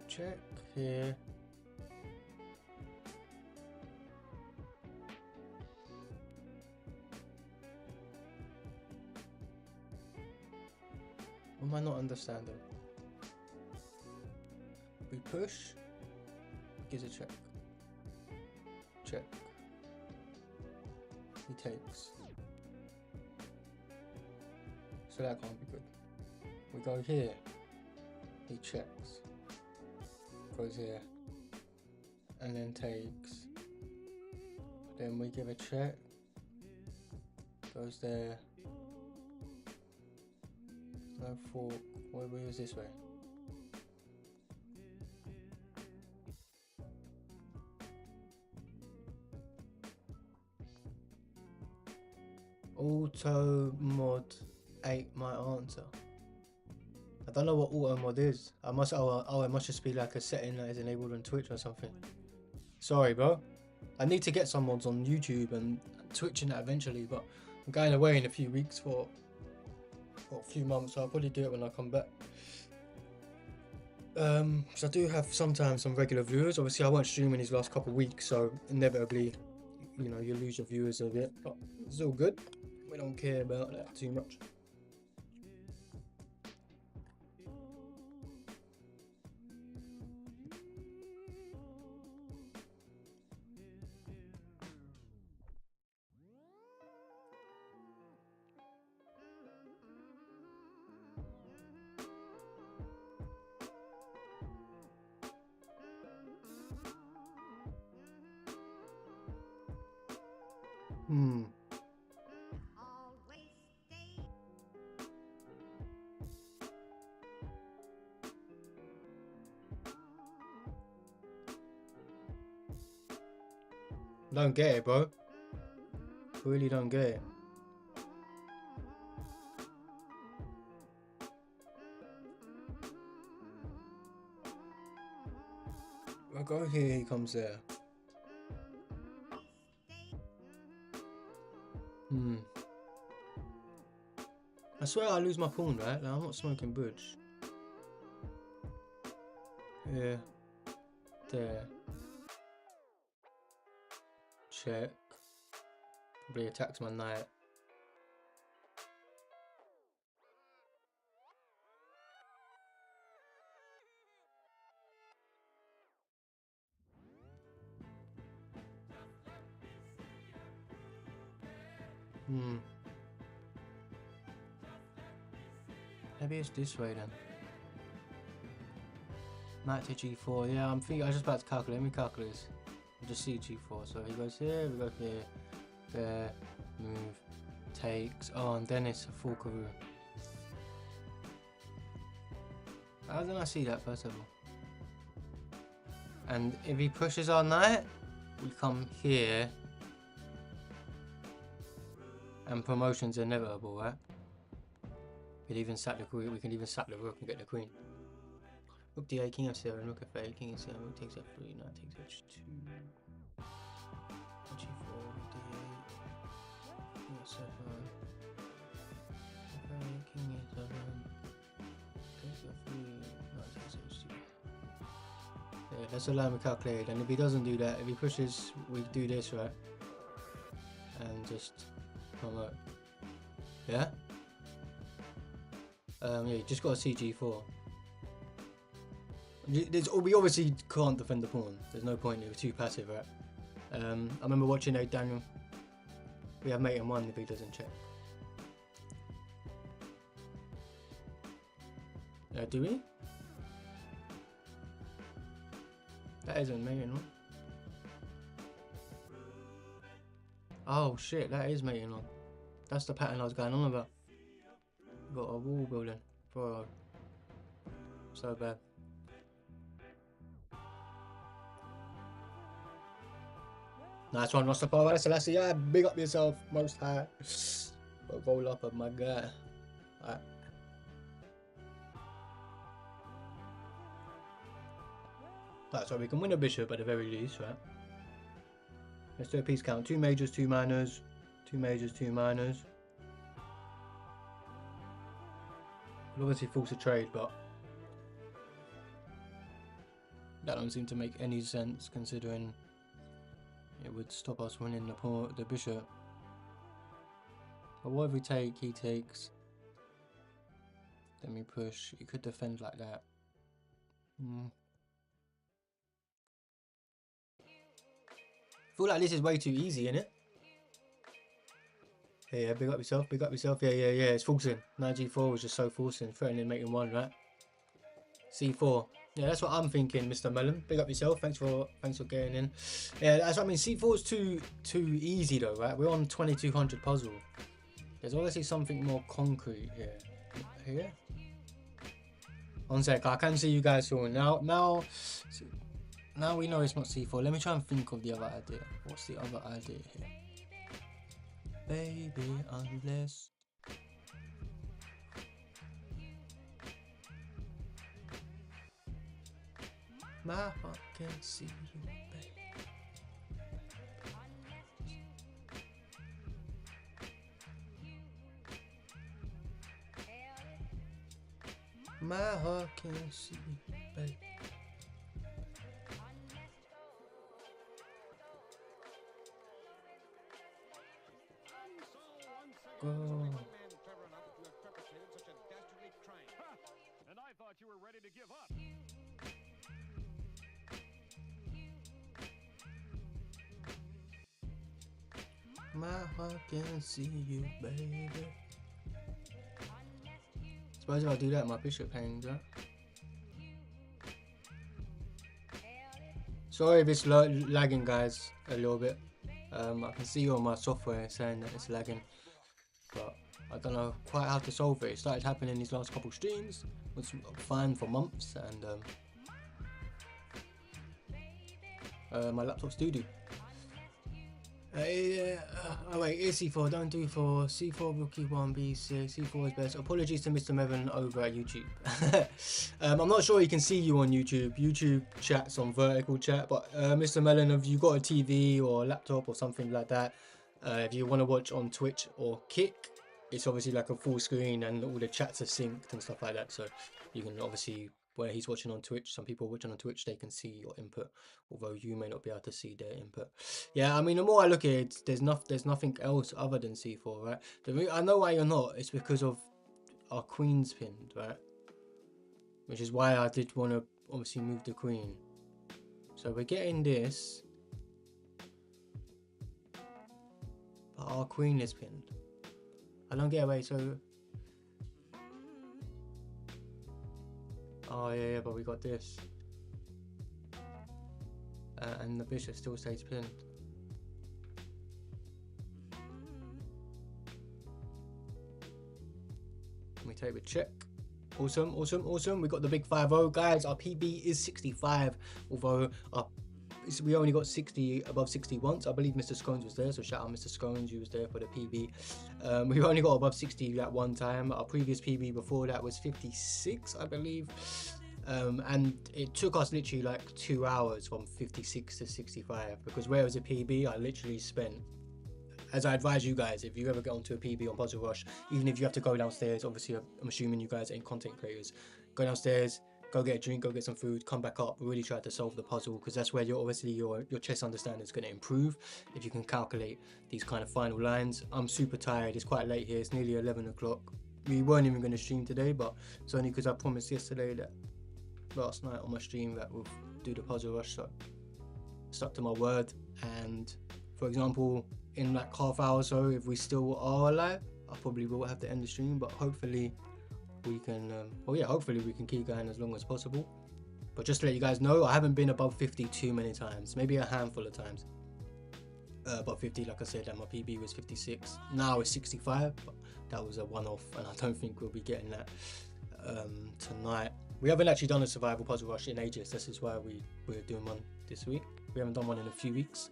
Check here. What am I not understanding? We push, gives a check. Check. He takes. So that can't be good. We go here. He checks. Goes here. And then takes. Then we give a check. Goes there. No fork. Where we use this way? Auto mod 8 my answer. I don't know what auto mod is. It must just be like a setting that is enabled on Twitch or something. Sorry, bro. I need to get some mods on YouTube and Twitch and that eventually, but I'm going away in a few weeks for a few months, so I'll probably do it when I come back. So I do have sometimes some regular viewers. Obviously I won't stream in these last couple of weeks, so inevitably, you know, you lose your viewers a bit, but it's all good. We don't care about that too much. Don't get it, bro. Really don't get it. I go here, he comes there. swear I lose my pawn, right? Like, I'm not smoking bridge. Yeah. There. Check. Probably attacks my knight. Maybe it's this way then. Knight to g4. Yeah, I'm thinking. I was just about to calculate. Let me calculate this. I'll just see g4. So he goes here. We go here. There. Move. Takes. Oh, and then it's a full Karoo. How did I see that first of all? And if he pushes our knight, we come here. And promotion's inevitable, right? We can even sack the queen. We can even sack the rook and get the queen. Rook d8, king f7, rook f8, king f7, rook takes f3, knight takes h2. g4, rook d8, king f7, f8, king e7, takes f3, knight takes h2. Yeah, that's allow me to calculate. And if he doesn't do that, if he pushes, we do this, right? And just promote. Yeah? Yeah, you just got a CG4. We obviously can't defend the pawn. There's no point. It was too passive, right? I remember watching Daniel. We have mate in one if he doesn't check. Do we? That isn't mate in one. Oh shit, that is mate in one. That's the pattern I was going on about. Got a wall building, bro. So bad. Nice one, Rastafari Selassie. Yeah, big up yourself, most high. But roll up of my guy. Alright. Right, so we can win a bishop at the very least, right? Let's do a piece count. 2 majors, 2 minors. 2 majors, 2 minors. We'll obviously force a trade, but that don't seem to make any sense considering it would stop us winning the bishop. But what if we take, he takes, then we push, he could defend like that. I feel like this is way too easy, innit? Yeah, big up yourself, big up yourself. Yeah, it's forcing. Knight g4 was just so forcing, threatening making one, right? c4. Yeah, that's what I'm thinking, Mr. Melon. Big up yourself. Thanks for getting in. Yeah, that's what I mean. C4 is too easy though, right? We're on 2200 puzzle. There's obviously something more concrete here. Here? One sec, I can see you guys all now we know it's not c4. Let me try and think of the other idea. What's the other idea here? Baby, unless my heart can see you, baby. My heart can see you, baby. Go. And I thought you were ready to give up. My heart can see you, baby. Suppose if I do that, my bishop hangs up. Sorry if it's lagging, guys, a little bit. I can see on my software saying that it's lagging, but I don't know quite how to solve it. It started happening these last couple streams. It was fine for months, and my laptop's doo-doo. Oh wait, it's c4, don't do 4, c4, rook e1, b6, c4 is best. Apologies to Mr. Mevin over at YouTube. I'm not sure he can see you on YouTube. YouTube chat's on vertical chat, but Mr. Melon, have you got a TV or a laptop or something like that? If you want to watch on Twitch or Kick, it's obviously like a full screen and all the chats are synced and stuff like that. So you can obviously, where he's watching on Twitch, some people watching on Twitch, they can see your input, although you may not be able to see their input. Yeah, I mean, the more I look at it, there's nothing else other than C4, right? I know why you're not. It's because of our queen's pinned, right? Which is why I did want to obviously move the queen. So we're getting this, but our queen is pinned. I don't get away, so... Oh yeah, but we got this. And the bishop still stays pinned. We take the check. Awesome, awesome, awesome. We got the big 5-0, guys. Our PB is 65, although we only got 60 above 60 once. I believe Mr. Scones was there, so shout out Mr. Scones, you was there for the PB. We only got above 60 that one time. Our previous PB before that was 56, I believe. And it took us literally like 2 hours from 56 to 65, because where it was a PB, I literally spent, as I advise you guys, if you ever get onto a PB on Puzzle Rush, even if you have to go downstairs, obviously I'm assuming you guys ain't content creators, go downstairs, go get a drink, go get some food, come back up, really try to solve the puzzle, because that's where your chess understanding is going to improve if you can calculate these kind of final lines. I'm super tired, it's quite late here, it's nearly 11 o'clock. We weren't even going to stream today, but it's only because I promised yesterday that last night on my stream that we'll do the Puzzle Rush, so I stuck to my word. And for example, in like half hour or so, if we still are alive, I probably will have to end the stream, but hopefully we can hopefully we can keep going as long as possible. But just to let you guys know, I haven't been above 50 too many times, maybe a handful of times. Above 50, like I said, and my PB was 56, now it's 65, but that was a one-off, and I don't think we'll be getting that tonight. We haven't actually done a survival Puzzle Rush in ages. This is why we're doing one this week. We haven't done one in a few weeks.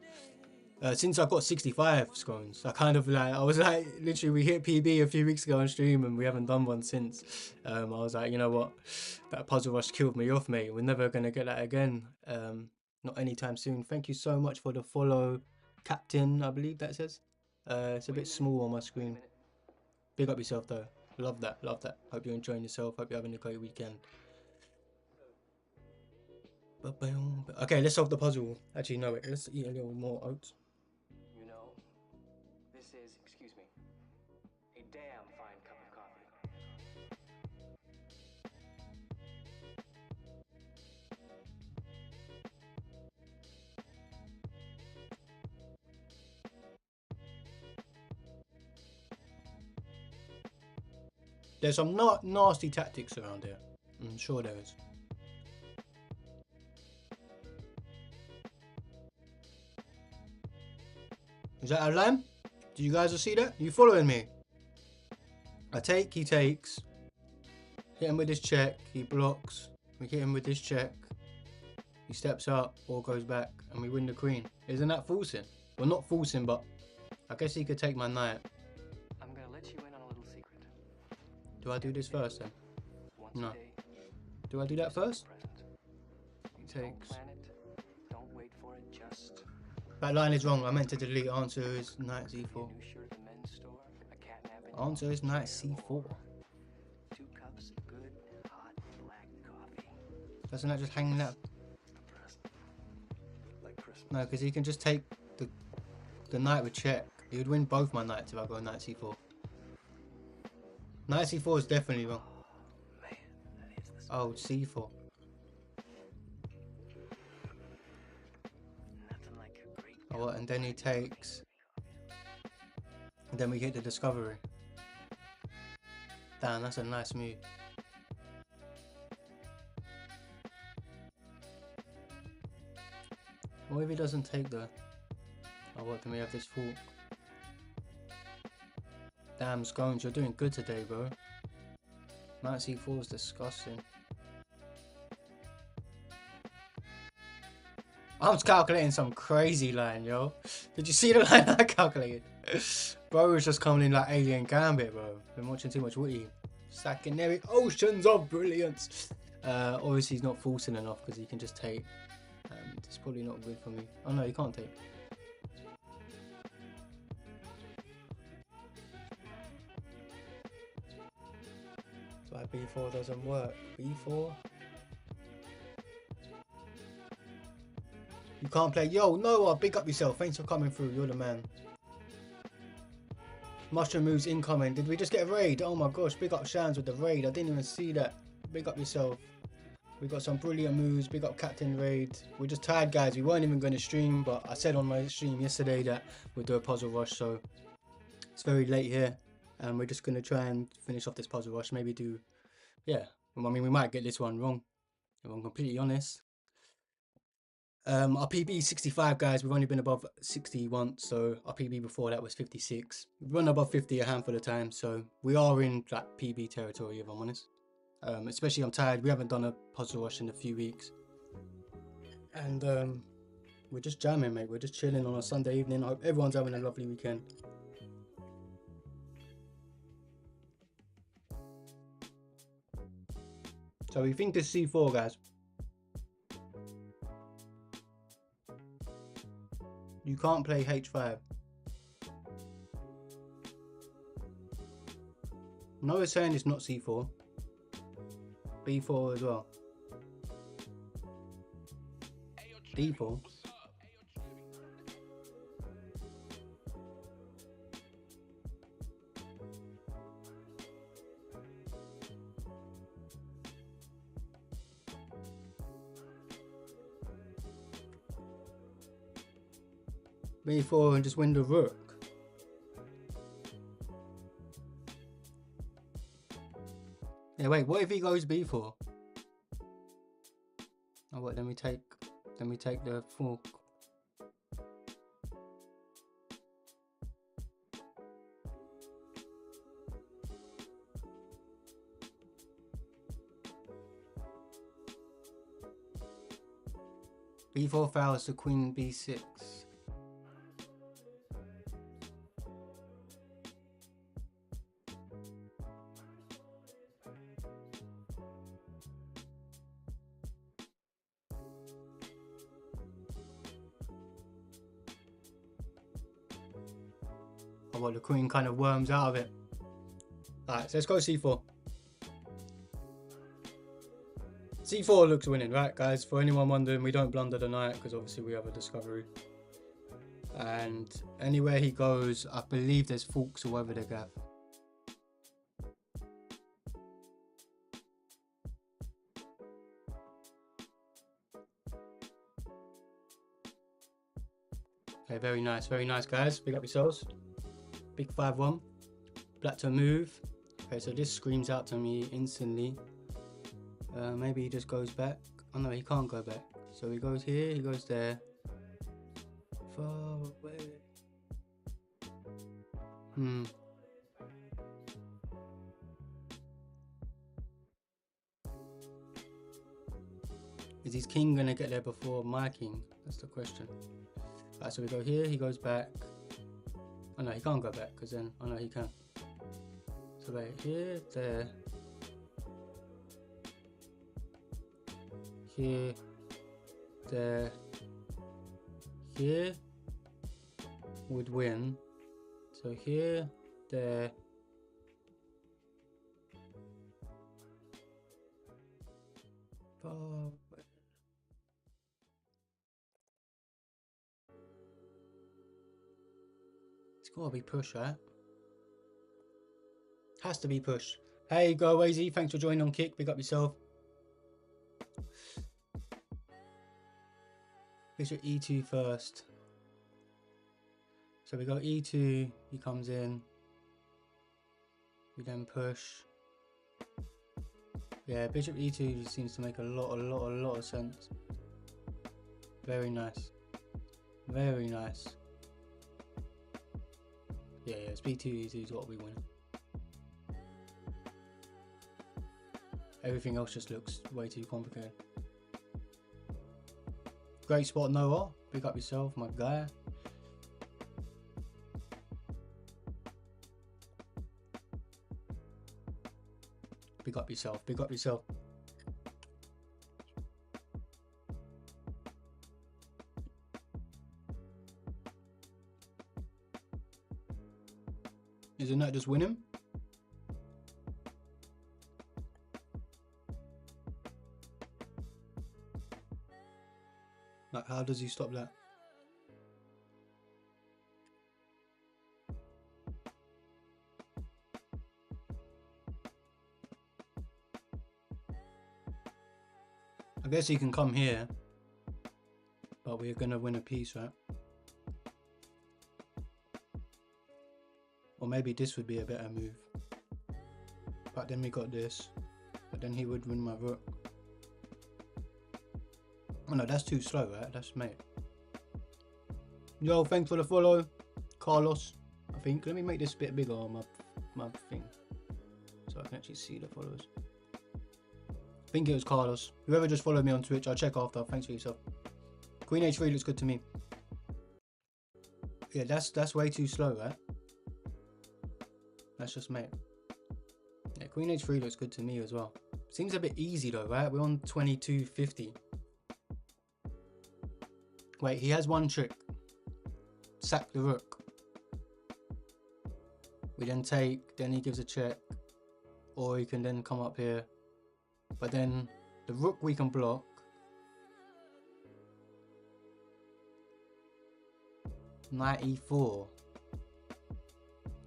Since I got 65 scones, I was like, literally, we hit PB a few weeks ago on stream and we haven't done one since. I was like, you know what, that Puzzle Rush killed me off, mate. We're never going to get that again. Not anytime soon. Thank you so much for the follow, Captain, I believe that says. It's a bit small on my screen. Big up yourself though. Love that, love that. Hope you're enjoying yourself. Hope you're having a great weekend. Okay, let's solve the puzzle. Actually, no, wait, let's eat a little more oats. You know, this is, excuse me, a damn fine cup of coffee. There's some nasty tactics around here. I'm sure there is. Is that a lamb? Do you guys see that? Are you following me? I take, he takes. Hit him with this check, he blocks. We hit him with this check. He steps up or goes back and we win the queen. Isn't that forcing? Well, not forcing, but I guess he could take my knight. I'm gonna let you in on a little secret. Do I do this first then? Once No. a day, Do I do that first? present. He Don't takes. plan it. Don't wait for it. Just That line is wrong. I meant to delete. Answer is knight a c4. new shirt at the men's store, a catnap. Answer is knight c4. 2 cups of good hot black coffee. Doesn't that just hang that? A present. Like Christmas. No, because he can just take the knight with check. He would win both my knights if I go knight c4. Knight c4 is definitely wrong. Man, that is the Oh, c4. nothing like a great Oh, and then he takes. And then we hit the discovery. Damn, that's a nice move. What if he doesn't take the... Oh, what, then we have this fork. Damn, Scones, you're doing good today, bro. Knight c4 is disgusting. I was calculating some crazy line, yo. Did you see the line I calculated? Bro was just coming in like Alien Gambit, bro. Been watching too much Wooty. Stacking every oceans of brilliance. Obviously he's not forcing enough because he can just take. And it's probably not good for me. Oh no, he can't take. So B4 doesn't work. B4. You can't play. Yo, Noah, big up yourself. Thanks for coming through. You're the man. Mushroom moves incoming. Did we just get a raid? Oh my gosh, big up Shans with the raid. I didn't even see that. Big up yourself. We got some brilliant moves. Big up Captain Raid. We're just tired, guys. We weren't even going to stream, but I said on my stream yesterday that we'll do a puzzle rush, so it's very late here. And we're just going to try and finish off this puzzle rush. Maybe do, yeah. I mean, we might get this one wrong, if I'm completely honest. Our PB is 65, guys. We've only been above 60 once, so our PB before that was 56. We've run above 50 a handful of times, so we are in like PB territory, if I'm honest. Especially I'm tired. We haven't done a puzzle rush in a few weeks, and we're just jamming, mate. We're just chilling on a Sunday evening. I hope everyone's having a lovely weekend. So we think this C4, guys. You can't play H5. Noah's saying it's not C4. B4 as well. D4. B4 and just win the rook. Yeah, wait, what if he goes B4? Oh wait, let me take the fork. B4 fouls to Queen B6. Oh, well, the queen kind of worms out of it. Alright, so let's go C4. C4 looks winning, right, guys? For anyone wondering, we don't blunder the knight because obviously we have a discovery. And anywhere he goes, I believe there's forks all over the gap. Okay, very nice, guys. Big up yourselves. Big 5-1. Black to move. Okay, so this screams out to me instantly. Maybe he just goes back. Oh no, he can't go back. So he goes here, he goes there. Far away. Is his king gonna get there before my king? That's the question. Alright, so we go here, he goes back. Oh no, he can't go back because then, oh no, he can. So wait, here, there. Here, there, here would win. So here, there. Oh, it's gotta be push, right? Has to be push. Hey, go away, Z. Thanks for joining on Kick. Big up yourself. Bishop E2 first. So we go E2, he comes in. We then push. Yeah, Bishop E2 just seems to make a lot of sense. Very nice. Very nice. Yeah, it's B2 E2 is what we win. Everything else just looks way too complicated. Great spot, Noah. Pick up yourself, my guy. Pick up yourself, pick up yourself. Isn't that just win him? Like, how does he stop that? I guess he can come here, but we're gonna win a piece, right? Or maybe this would be a better move. But then we got this. But then he would win my rook. Oh no, that's too slow, right? That's mate. Yo, thanks for the follow, Carlos. I think, let me make this a bit bigger on my thing, so I can actually see the followers. I think it was Carlos. Whoever just followed me on Twitch, I'll check after. Thanks for yourself. Queen H3 looks good to me. Yeah, that's way too slow, right? That's just mate. Yeah, Queen H3 looks good to me as well. Seems a bit easy though, right? We're on 2250. Wait, he has one trick. Sack the rook. We then take, then he gives a check. Or he can then come up here. But then the rook we can block. Knight e4.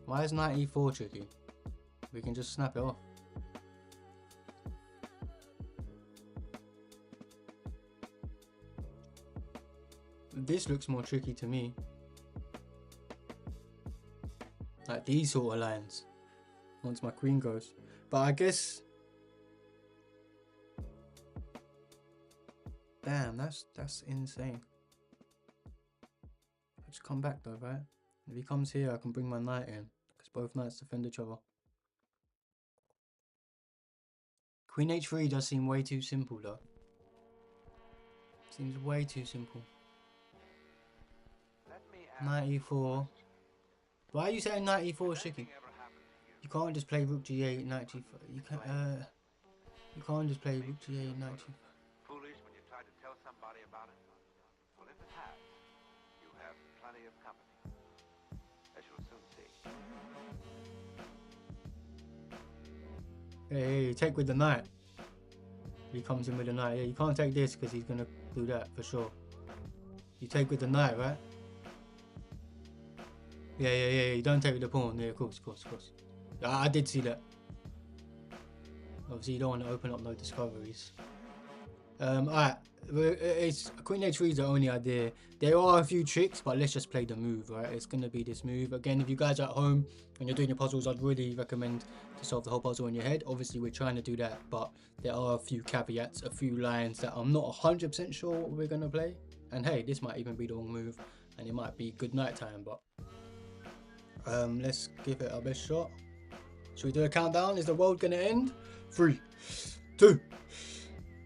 Why is knight e4 tricky? We can just snap it off. This looks more tricky to me. Like these sort of lines. Once my queen goes. But I guess... Damn, that's insane. Let's come back though, right? If he comes here, I can bring my knight in. Because both knights defend each other. Queen h3 does seem way too simple though. Seems way too simple. Knight e4. Why are you saying knight e4 is tricky? You can't just play rook g8, knight g4. You can't just play rook g8, knight g4. Foolish when you try to tell somebody about it? Well, if it has, you have plenty of company, as you'll soon see. Hey, take with the knight. He comes in with the knight. Yeah, you can't take this because he's gonna do that for sure. You take with the knight, right? Yeah. You don't take with the pawn. Yeah, of course. I did see that. Obviously, you don't want to open up no discoveries. Alright. It's Queen h3 is the only idea. There are a few tricks, but let's just play the move, right? It's gonna be this move. Again, if you guys are at home and you're doing your puzzles, I'd really recommend to solve the whole puzzle in your head. Obviously, we're trying to do that, but there are a few caveats, a few lines that I'm not 100% sure what we're gonna play. And hey, this might even be the wrong move, and it might be good night time, but let's give it our best shot. Should we do a countdown? Is the world gonna end? 3, 2,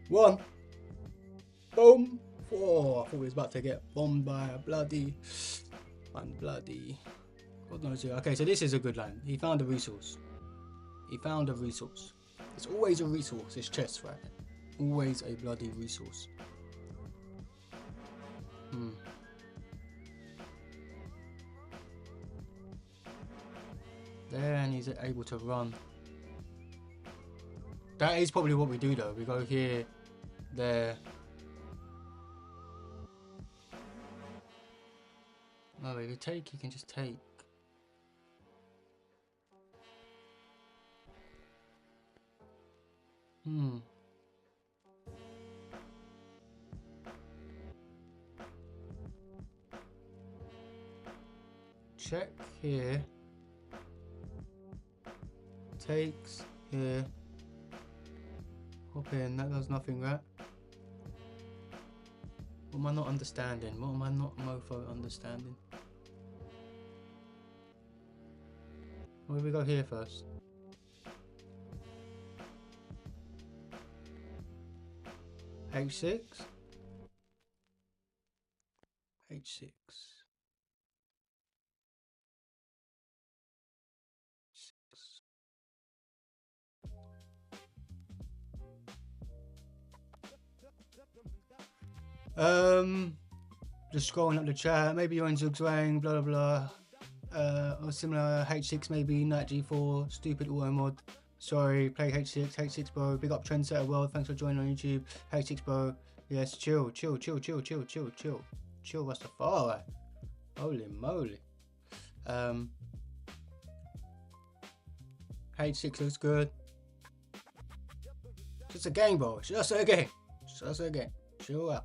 1. Boom. Oh, I thought we was about to get bombed by a bloody God knows who. Okay, so this is a good line. He found a resource. It's always a resource. It's chess, right? Always a bloody resource. There, and he's able to run. That is probably what we do though. We go here, there. No, if you take, you can just take. Check here. Takes here. Hop in, that does nothing, right? What am I not understanding? What am I not mofo understanding? Where do we go here first? H6? H6. Just scrolling up the chat. Maybe you're in Zugzwang, blah blah blah. Or similar. H6 maybe, knight g4, stupid auto mod. Sorry, play H6 bro. Big up Trendsetter World. Thanks for joining on YouTube. H6 bro. Yes, chill, chill, chill, chill, chill, chill, chill. Chill, Rastafari. Holy moly. H6 looks good. Just a game, bro. Just a game. Just a game. Chill out.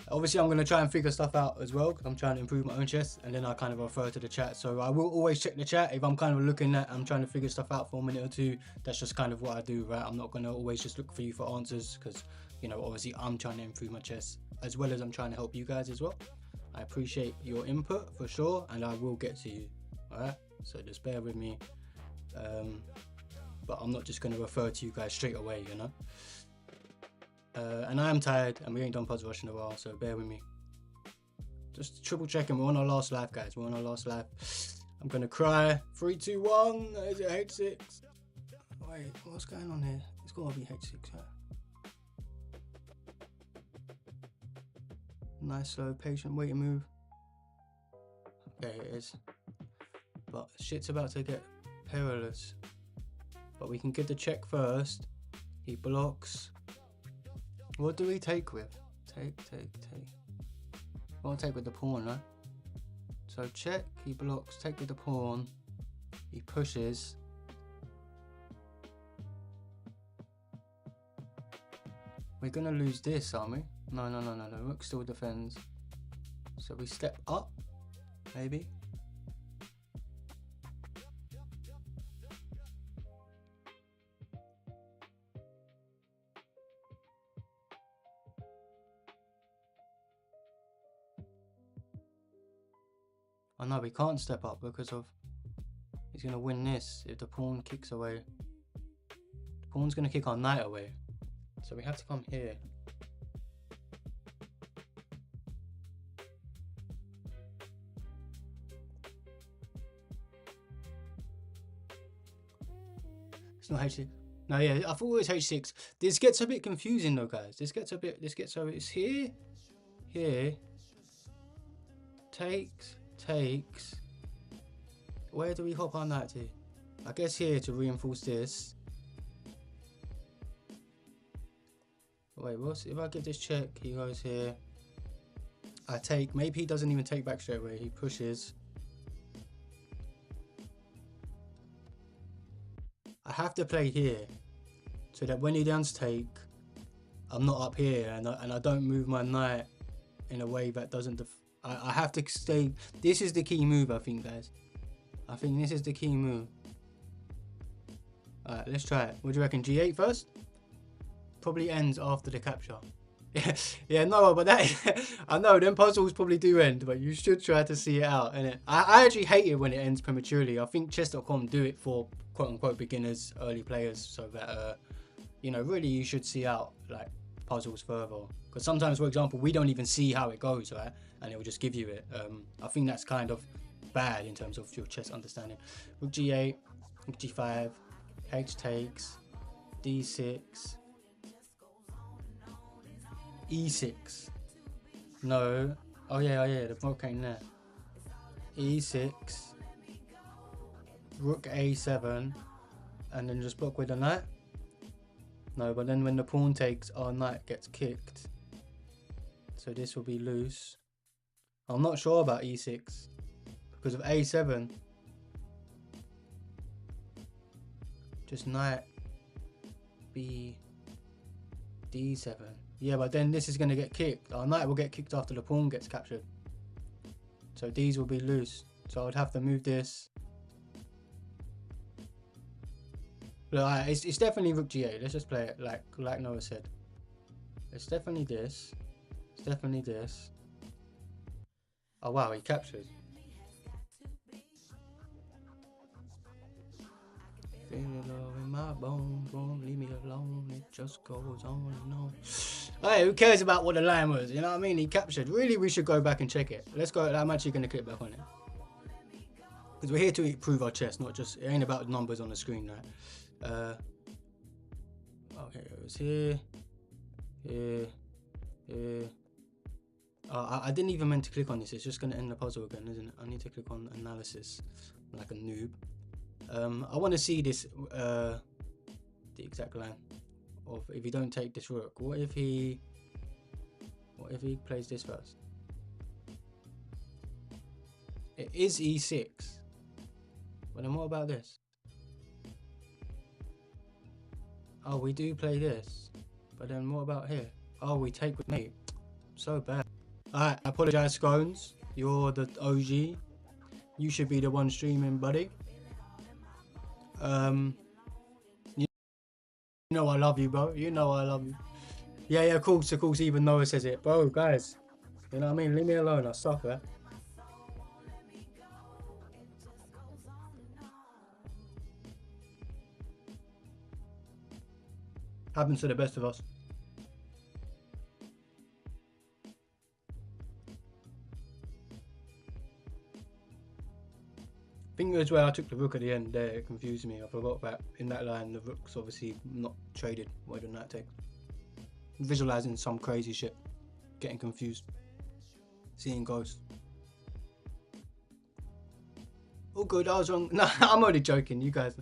Obviously, I'm going to try and figure stuff out as well, because I'm trying to improve my own chess, and then I kind of refer to the chat. So I will always check the chat. If I'm kind of looking at, I'm trying to figure stuff out for a minute or two, that's just kind of what I do, right? I'm not going to always just look for you for answers, because, you know, obviously I'm trying to improve my chess, as well as I'm trying to help you guys as well. I appreciate your input, for sure, and I will get to you, alright? So just bear with me. But I'm not just going to refer to you guys straight away, you know? And I am tired, and we ain't done Puzzle Rush in a while, so bear with me. Just triple checking, we're on our last life, guys. We're on our last life. I'm gonna cry. 3, 2, 1. Is it H6? Wait, what's going on here? It's gotta be H6, right? Nice, slow, patient, waiting move. Okay, it is. But shit's about to get perilous. But we can get the check first. He blocks. What do we take with? Take. I'll take with the pawn, right? So check, he blocks, take with the pawn. He pushes. We're gonna lose this, aren't we? No. Rook still defends. So we step up, maybe. Oh no, we can't step up because of he's gonna win this if the pawn kicks away. The pawn's gonna kick our knight away. So we have to come here. It's not H6. No, yeah, I thought it was H6. This gets a bit confusing though, guys. It's here. Takes. Where do we hop our knight to? I guess here to reinforce this. Wait, if I get this check, he goes here. I take. Maybe he doesn't even take back straight away. He pushes. I have to play here so that when he does take, I'm not up here and I don't move my knight in a way that doesn't. I have to stay. This is the key move, I think, guys. I think this is the key move. Alright, let's try it. What do you reckon? G8 first? Probably ends after the capture. Yeah, no, but I know them puzzles probably do end, but you should try to see it out. And I actually hate it when it ends prematurely. I think chess.com do it for quote unquote beginners, early players, so that you know, really you should see out like puzzles further. Because sometimes, for example, we don't even see how it goes, right? And it will just give you it. I think that's kind of bad in terms of your chess understanding. Rook G8, Rook G5, H takes, D6, E6. No. Oh yeah, the rook ain't there. E6, Rook A7, and then just block with the knight. No, but then when the pawn takes, our knight gets kicked. So this will be loose. I'm not sure about E6 because of A7. Just knight B D7. Yeah, but then this is going to get kicked. Our knight will get kicked after the pawn gets captured. So these will be loose. So I would have to move this. Look, it's definitely Rook G8. Let's just play it like Noah said. It's definitely this. It's definitely this. Oh wow, he captured. Feel love in my bones, won't leave me alone. It just goes on and on. Hey, who cares about what the line was? You know what I mean? He captured. Really, we should go back and check it. Let's go. I'm actually going to click back on it. Because we're here to improve our chess, not just, it ain't about numbers on the screen, right? Okay, it was here. I didn't even meant to click on this. It's just going to end the puzzle again, isn't it? I need to click on analysis like a noob. I want to see this, the exact line of if you don't take this rook. What if he What if he plays this first? It is e6. But then what about this? Oh, we do play this. But then what about here? Oh, we take with mate. So bad. Alright, I apologise, Scones. You're the OG. You should be the one streaming, buddy. You know I love you, bro. You know I love you. Yeah, of course, even Noah says it. Bro, guys. You know what I mean? Leave me alone, I suffer. Happens to the best of us. I think it was where I took the rook at the end there, it confused me. I forgot that in that line the rook's obviously not traded. Why didn't that take? Visualizing some crazy shit. Getting confused. Seeing ghosts. All good, I was wrong. No, I'm only joking, you guys.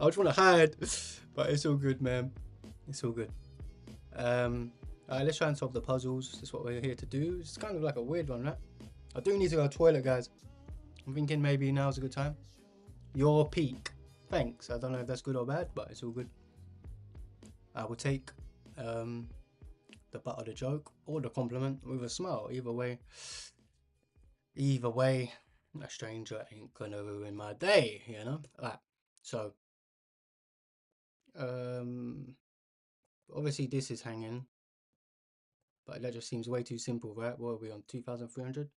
I just want to hide. But it's all good, man. It's all good. Alright, let's try and solve the puzzles. That's what we're here to do. It's kind of like a weird one, right? I do need to go to the toilet, guys. I'm thinking maybe now's a good time. Your peak. Thanks. I don't know if that's good or bad, but it's all good. I will take the butt of the joke or the compliment with a smile. Either way, a stranger ain't gonna ruin my day, you know? Like, so, obviously this is hanging, but that just seems way too simple, right? What are we on, 2,300?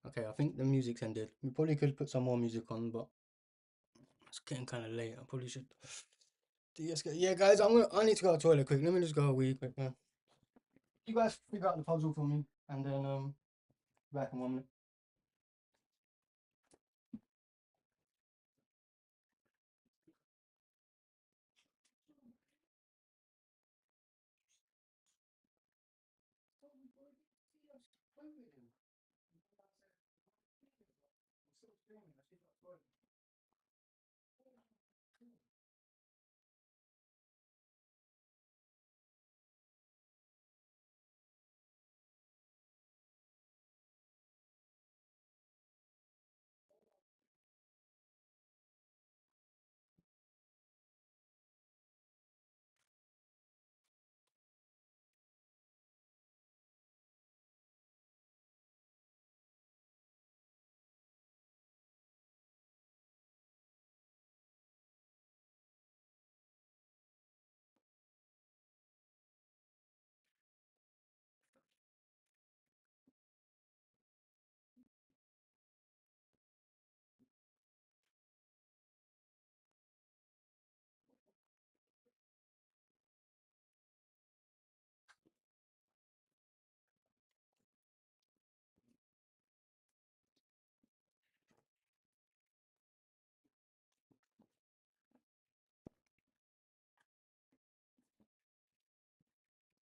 Okay, I think the music's ended. We probably could put some more music on, but it's getting kind of late. I probably should. Yeah, guys, I need to go to the toilet quick. Let me just go a wee quick, man. You guys figure out the puzzle for me, and then back in 1 minute.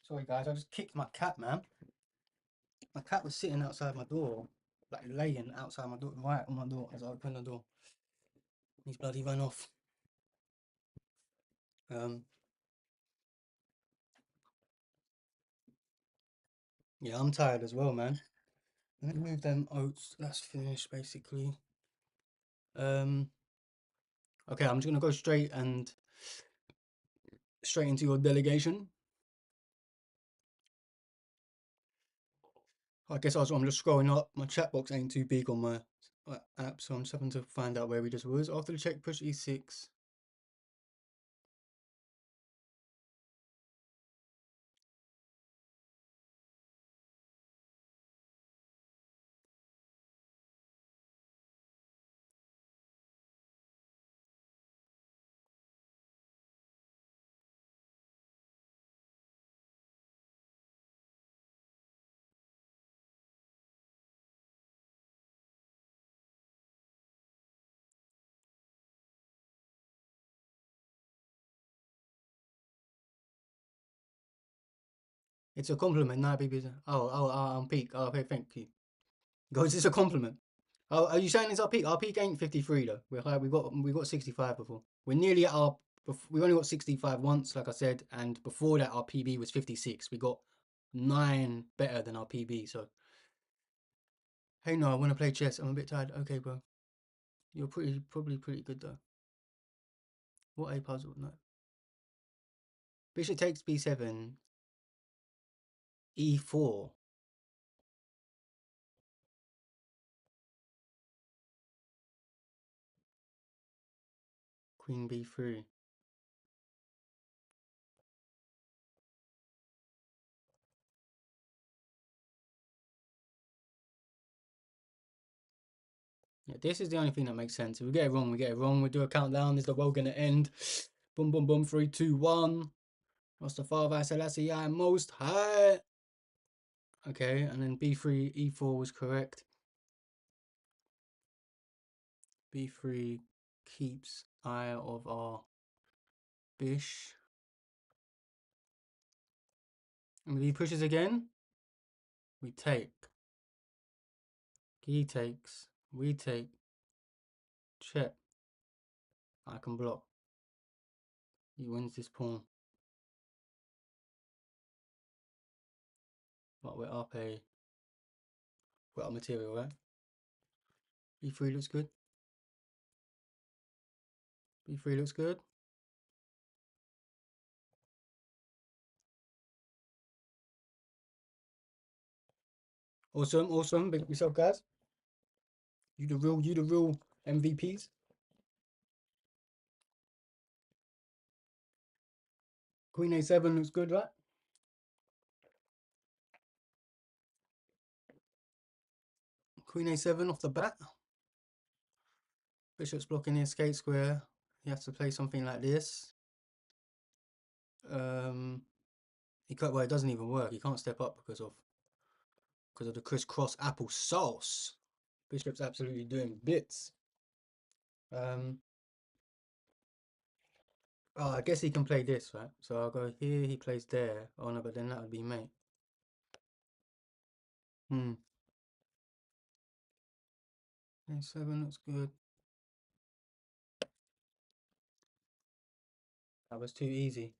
Sorry, guys, I just kicked my cat, man. My cat was sitting outside my door, like laying outside my door, right on my door as I opened the door. He's bloody ran off. Yeah, I'm tired as well, man. Let me move them oats. That's finished, basically. Okay, I'm just gonna go straight into your delegation. I guess I'm just scrolling up. My chat box ain't too big on my app, so I'm just having to find out where we just was. After the check, push E6. It's a compliment, nah, baby. I'm peak. Oh, okay, thank you. Goes, it's a compliment. Oh, are you saying it's our peak? Our peak ain't 53 though. We got 65 before. We're nearly at we only got 65 once, like I said, and before that our PB was 56. We got 9 better than our PB. So, hey, no, I want to play chess. I'm a bit tired. Okay, bro. You're probably pretty good though. What a puzzle? No. Bishop takes b7, e4. Queen b3. Yeah, this is the only thing that makes sense. If we get it wrong, we get it wrong. We do a countdown. Is the world gonna end? Boom, boom, boom. 3, 2, 1. Rastafari Selassie I most high. Okay, and then b3, e4 was correct. b3 keeps eye of our bish. And if he pushes again, we take. He takes. We take. Check. I can block. He wins this pawn. But we're up material, right? b3 looks good. b3 looks good. Awesome, awesome. Big up yourself, guys. You the real MVPs. Queen a7 looks good, right? Queen a7 off the bat. Bishop's blocking the escape square. He has to play something like this. He can't. Well, it doesn't even work. He can't step up because of the crisscross apple sauce. Bishop's absolutely doing bits. Oh, I guess he can play this, right? So I'll go here. He plays there. Oh no, but then that would be mate. A7 looks good. That was too easy.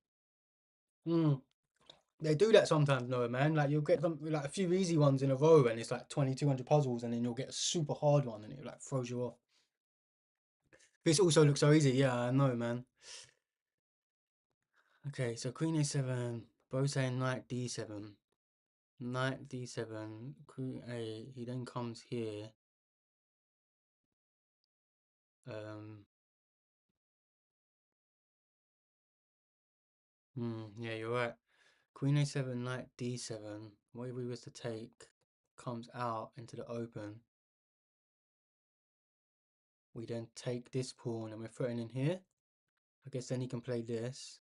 They do that sometimes, Noah, man. Like you'll get like a few easy ones in a row, and it's like 2,200 puzzles, and then you'll get a super hard one, and it like throws you off. This also looks so easy. Yeah, I know, man. Okay, so Queen a7, both saying Knight d7. Knight d7, Queen a. He then comes here. Yeah, you're right. Queen a7, Knight d7. What if we was to take? Comes out into the open. We then take this pawn, and we're threatening here. I guess then he can play this.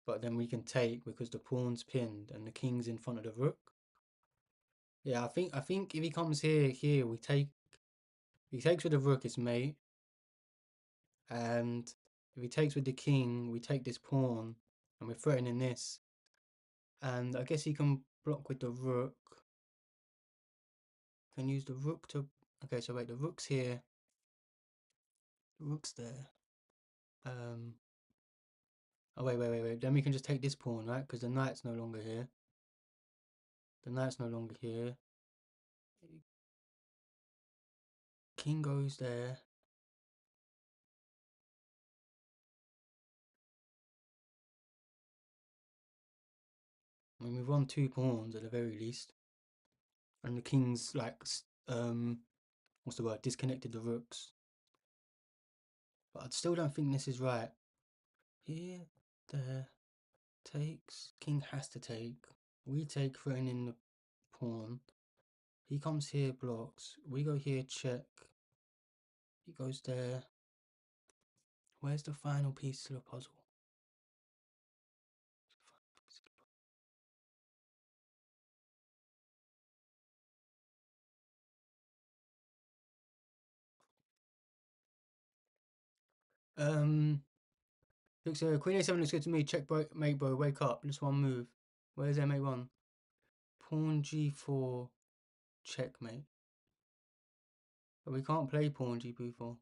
But then we can take because the pawn's pinned and the king's in front of the rook. Yeah, I think if he comes here we take. If he takes with the rook, it's mate. And if he takes with the king, we take this pawn, and we're threatening this. And I guess he can block with the rook. Can use the rook to. Okay, so wait, the rook's here. The rook's there. Oh wait. Then we can just take this pawn, right? Because the knight's no longer here. The knight's no longer here. King goes there. I mean, we've won 2 pawns at the very least. And the king's like, what's the word? Disconnected the rooks. But I still don't think this is right. Here, there, takes. King has to take. We take, throwing in the pawn. He comes here, blocks. We go here, check. He goes there. Where's the final piece to the puzzle? Looks Queen a7 looks good to me. Check, bro, mate, bro. Wake up. Just one move. Where's MA1? Pawn G4. Checkmate. But we can't play pawn G4.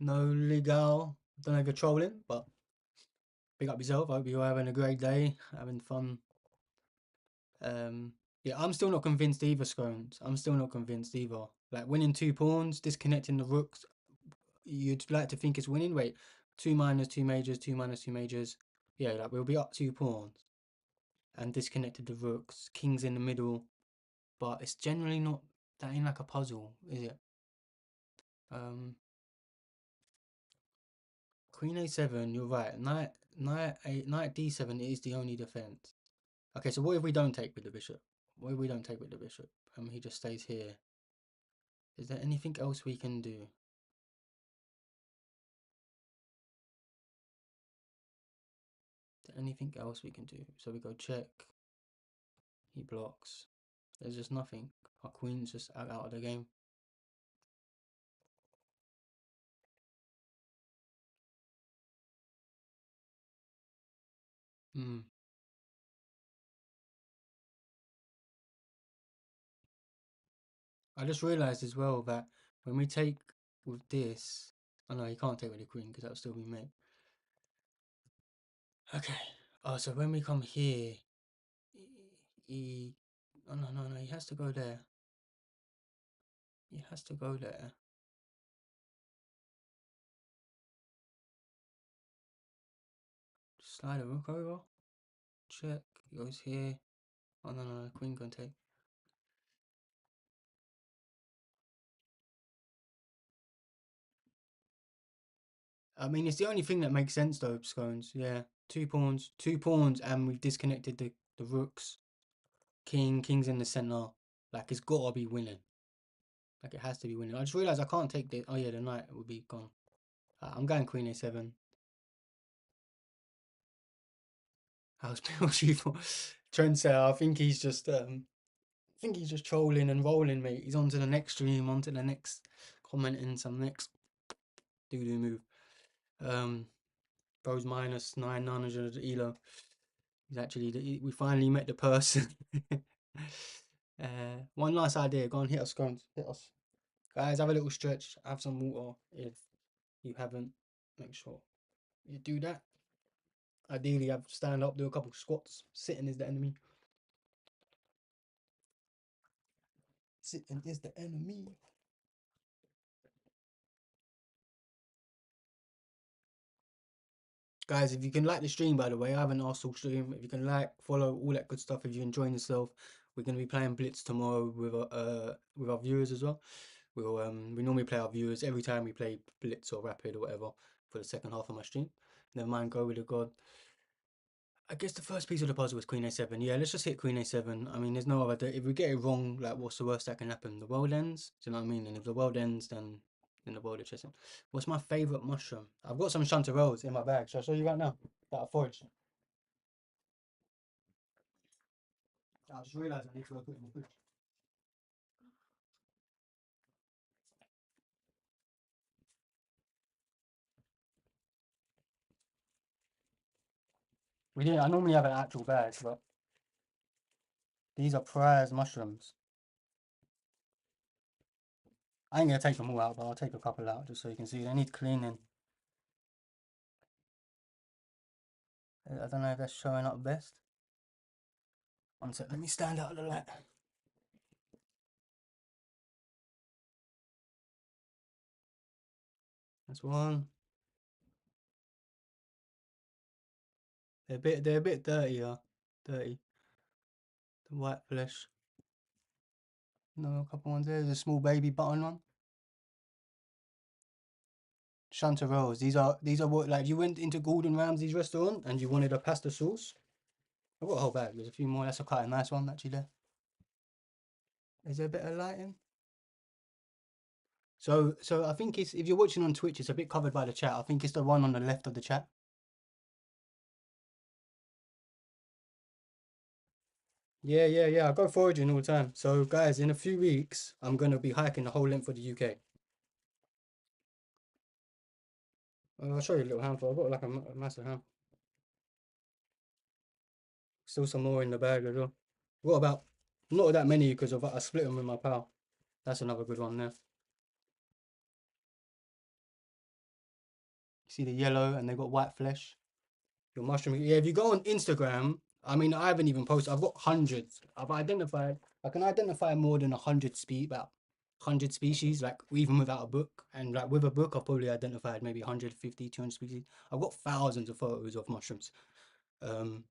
No legal. Don't know if you're trolling, but Big up yourself. I hope you're having a great day, having fun. Yeah, I'm still not convinced either, Scones. I'm still not convinced either. Like winning 2 pawns, disconnecting the rooks. You'd like to think it's winning. Wait, 2 minors, 2 majors, 2 minors, 2 majors. Yeah, like we'll be up 2 pawns and disconnected the rooks. King's in the middle, but it's generally not. That ain't like a puzzle, is it? Queen A7. You're right. Knight D7 is the only defense. Okay, so what if we don't take with the bishop? What if we don't take with the bishop? He just stays here. Is there anything else we can do? Is there anything else we can do? So we go check. He blocks. There's just nothing. Our queen's just out of the game. I just realised as well that when we take with this, oh no, you can't take with the queen because that'll still be mate. Okay. Oh, so when we come here, oh no, he has to go there. He has to go there. Slide a rook over. Check. He goes here. Oh no, queen can take. I mean, it's the only thing that makes sense though, Scones. Yeah, 2 pawns, and we've disconnected the rooks. King's in the center. Like, it's gotta be winning. Like, it has to be winning. I just realised I can't take the. Oh yeah, the knight will be gone. I'm going Queen A7. How's G4? Trendsetter. I think he's just trolling and rolling, mate. He's on to the next stream, on to the next, commenting some next doo-doo move. Bro's minus 900 elo. He's actually, we finally met the person. One last idea. Go on, hit us, Scones. Hit us. Guys, have a little stretch. Have some water. If you haven't, make sure you do that. Ideally, have stand up, do a couple squats. Sitting is the enemy. Sitting is the enemy. Guys, if you can like the stream, by the way, I have an Arsenal stream. If you can like, follow, all that good stuff. If you're enjoying yourself, we're going to be playing Blitz tomorrow with our viewers as well. We normally play our viewers every time we play Blitz or Rapid or whatever for the second half of my stream. Never mind, go with the god. I guess the first piece of the puzzle was Queen A7. Yeah, let's just hit Queen A7. I mean, there's no other. If we get it wrong, like, what's the worst that can happen? The world ends. Do you know what I mean? And if the world ends, then the world is chasing. What's my favorite mushroom? I've got some chanterelles in my bag. Shall I show you right now? That I foraged. I just realised I need to go put it in the fridge. We didn't. I normally have an actual bag, but these are prize mushrooms. I ain't gonna take them all out, but I'll take a couple out just so you can see. They need cleaning. I don't know if that's showing up best. One sec, let me stand out of the light. That's one. They're a bit dirtier. Dirty. The white flesh. No, a couple ones there. There's a small baby button one. Chanterelles. These are what, like, you went into Gordon Ramsay's restaurant and you wanted a pasta sauce. I've got a whole bag. There's a few more. That's quite a nice one actually there. Is there a bit of lighting? So I think it's, if you're watching on Twitch, it's a bit covered by the chat. I think it's the one on the left of the chat. Yeah. I go foraging all the time. So guys, in a few weeks, I'm gonna be hiking the whole length of the UK. I'll show you a little handful. I've got like a massive hand. Still some more in the bag as well. What about, not that many because I split them with my pal. That's another good one there. You see the yellow and they've got white flesh. Your mushroom. Yeah, if you go on Instagram, I mean, I haven't even posted. I've got hundreds. I've identified. I can identify more than 100 species, like even without a book. And like with a book, I've probably identified maybe 150, 200 species. I've got thousands of photos of mushrooms. Um,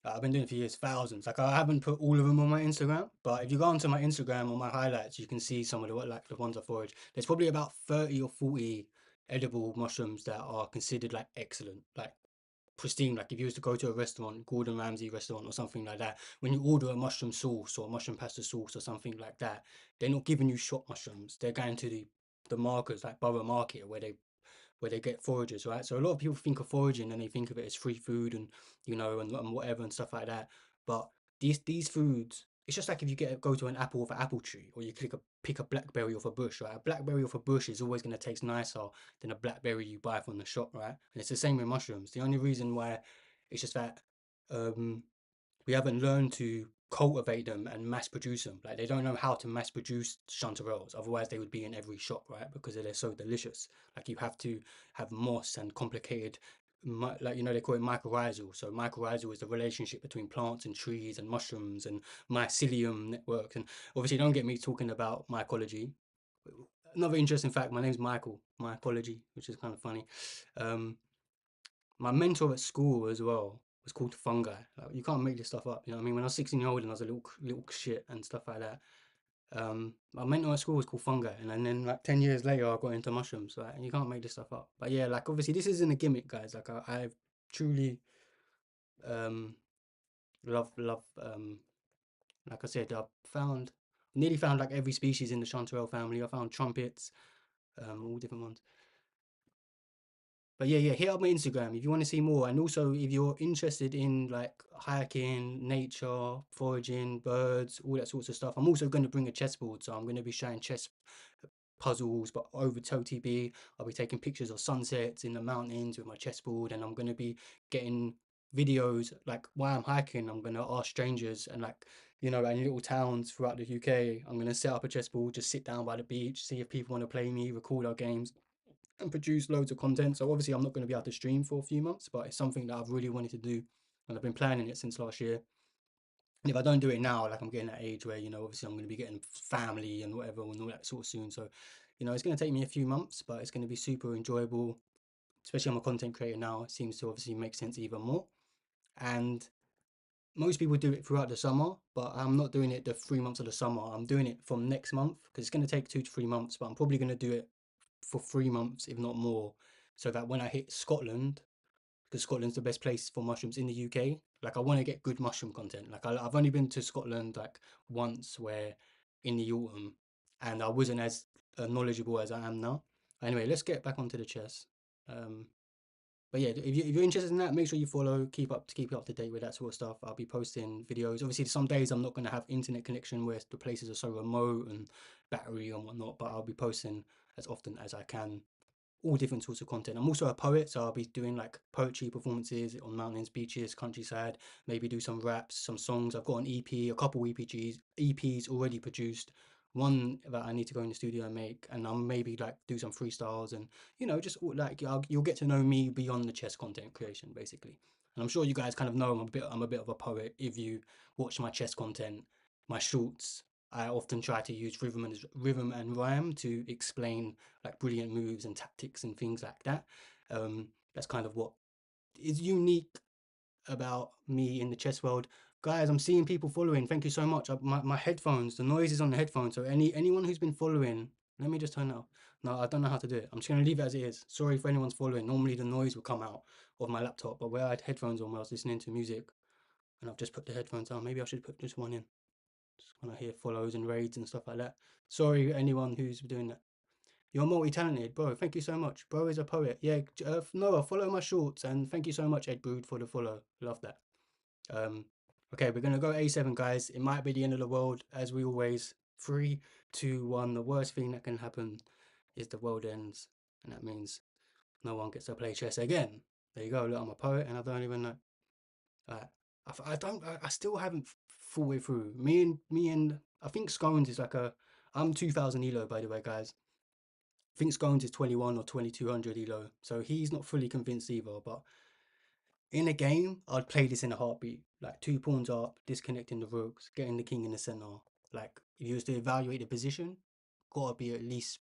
I've been doing it for years, thousands. Like I haven't put all of them on my Instagram, but if you go onto my Instagram or my highlights, you can see some of the like the ones I forage. There's probably about 30 or 40 edible mushrooms that are considered like excellent, like pristine. Like if you was to go to a restaurant, Gordon Ramsay restaurant or something like that, when you order a mushroom sauce or a mushroom pasta sauce or something like that, they're not giving you shot mushrooms. They're going to the markets like Borough Market where they get foragers, right? So a lot of people think of foraging and they think of it as free food and and whatever and stuff like that. But these foods, it's just like if you go to an apple off an apple tree, or you pick a blackberry off a bush, right? A blackberry off a bush is always going to taste nicer than a blackberry you buy from the shop, right? And it's the same with mushrooms. The only reason why it's just that um we haven't learned to cultivate them and mass produce them. Like they don't know how to mass produce chanterelles. Otherwise, they would be in every shop, right? Because they're so delicious. Like you have to have moss and complicated, like they call it mycorrhizal. So mycorrhizal is the relationship between plants and trees and mushrooms and mycelium networks. And obviously, don't get me talking about mycology. Another interesting fact: my name's Michael. Mycology, which is kind of funny. Um, my mentor at school as well was called Fungi. Like, you can't make this stuff up. You know what I mean? When I was 16-year-old and I was a little shit and stuff like that, my mentor at school was called Fungi. And then like 10 years later, I got into mushrooms. Like, you can't make this stuff up. But yeah, like obviously this isn't a gimmick, guys. Like I truly um, love, like I said, nearly found like every species in the chanterelle family. I found trumpets, all different ones. But yeah, hit up my Instagram if you want to see more. And also, if you're interested in like hiking, nature, foraging, birds, all that sorts of stuff, I'm also going to bring a chessboard. So I'm going to be showing chess puzzles, but over TOTB. I'll be taking pictures of sunsets in the mountains with my chessboard, and I'm going to be getting videos like while I'm hiking. I'm going to ask strangers and like, in little towns throughout the UK. I'm going to set up a chessboard, just sit down by the beach, see if people want to play me, record our games and produce loads of content. So obviously I'm not going to be able to stream for a few months, but it's something that I've really wanted to do, and I've been planning it since last year. And if I don't do it now, like I'm getting that age where obviously I'm going to be getting family and whatever and all that sort of soon. So it's going to take me a few months, but it's going to be super enjoyable, especially I'm a content creator now. It seems to obviously make sense even more. And most people do it throughout the summer, but I'm not doing it the 3 months of the summer. I'm doing it from next month because it's going to take 2 to 3 months, but I'm probably going to do it for 3 months, if not more, so that when I hit Scotland, because Scotland's the best place for mushrooms in the UK, like I want to get good mushroom content. Like I've only been to Scotland like once, where in the autumn, and I wasn't as knowledgeable as I am now. Anyway, let's get back onto the chess. But yeah, if you're interested in that, make sure you follow, keep up to date with that sort of stuff. I'll be posting videos. Obviously, some days I'm not going to have internet connection where the places are so remote and battery and whatnot, but I'll be posting as often as I can, all different sorts of content. I'm also a poet, so I'll be doing like poetry performances on mountains, beaches, countryside, maybe do some raps, some songs. I've got an EP, a couple EPs already produced, one that I need to go in the studio and make, and I'll maybe like do some freestyles and just like you'll get to know me beyond the chess content creation basically. And I'm sure you guys kind of know I'm a bit of a poet. If you watch my chess content, my shorts, I often try to use rhythm and rhyme to explain like brilliant moves and tactics and things like that. That's kind of what is unique about me in the chess world. Guys, I'm seeing people following. Thank you so much. My headphones, the noise is on the headphones. So anyone who's been following, let me just turn it off. No, I don't know how to do it. I'm just gonna leave it as it is. Sorry if anyone's following. Normally the noise will come out of my laptop, but where I had headphones on, when I was listening to music, and I've just put the headphones on. Maybe I should put just one in. Just when I hear follows and raids and stuff like that. Sorry, anyone who's doing that. You're multi-talented, bro. Thank you so much. Bro is a poet. Yeah, Noah, follow my shorts, and thank you so much, Ed Brood, for the follow. Love that. Okay, we're gonna go A7, guys. It might be the end of the world, as we always. 3, 2, 1. The worst thing that can happen is the world ends, and that means no one gets to play chess again. There you go. Look, I'm a poet, and I don't even know. I still haven't thought it through. Me and I think Scones is like I'm 2000 elo, by the way, guys. I think Scones is 21 or 2200 elo, so he's not fully convinced either. But In a game, I'd play this in a heartbeat. Like 2 pawns up, disconnecting the rooks, getting the king in the center. Like if you was to evaluate the position, gotta be at least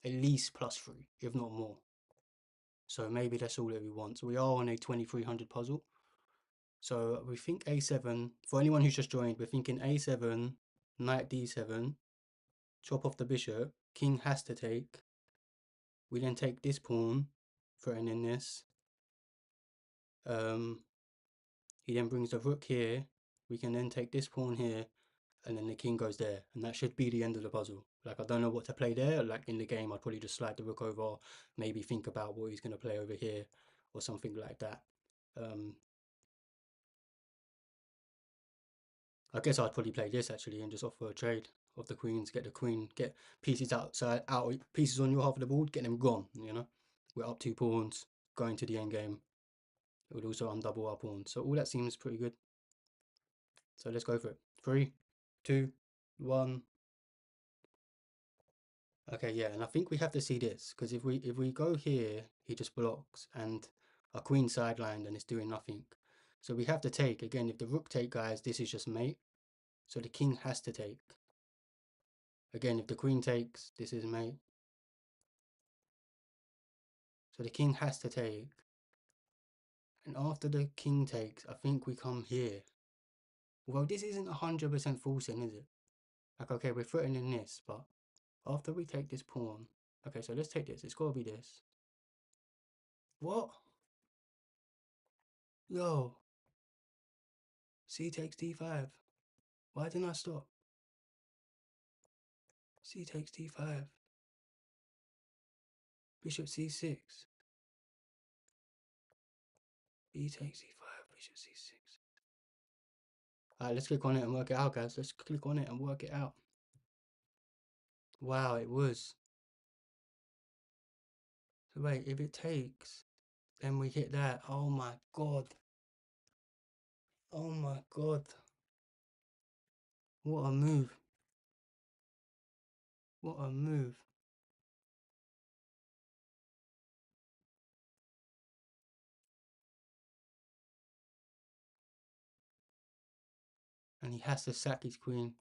+3, if not more. So maybe that's all that we want. So we are on a 2300 puzzle. So we think a7. For anyone who's just joined, we're thinking a7, knight d7, chop off the bishop, king has to take. We then take this pawn, threatening this. He then brings the rook here. We can then take this pawn here, and then the king goes there, and that should be the end of the puzzle. Like, I don't know what to play there. Like in the game, I'd probably just slide the rook over, maybe think about what he's going to play over here, or something like that. I guess I'd probably play this actually and just offer a trade of the queens, get the queen, get pieces outside, out pieces on your half of the board, get them gone. You know, we're up 2 pawns, going to the end game. It would also undouble our pawns, so all that seems pretty good. So let's go for it. 3, 2, 1. Okay, yeah, and I think we have to see this because if we go here, he just blocks, and our queen sidelined and it's doing nothing. So we have to take again. If the rook take, guys, this is just mate. So the king has to take. Again, if the queen takes, this is mate. So the king has to take. And after the king takes, I think we come here. Well, this isn't 100% forcing, is it? Like, okay, we're threatening this, but after we take this pawn... Okay, so let's take this. It's got to be this. What? Yo. C takes d5. Why didn't I stop? C takes d5. Bishop c6. B takes e5. Bishop c6. Alright, let's click on it and work it out, guys. Let's click on it and work it out. Wow, it was. So wait, if it takes, then we hit that. Oh my god. Oh my god. What a move. What a move. And he has to sack his queen.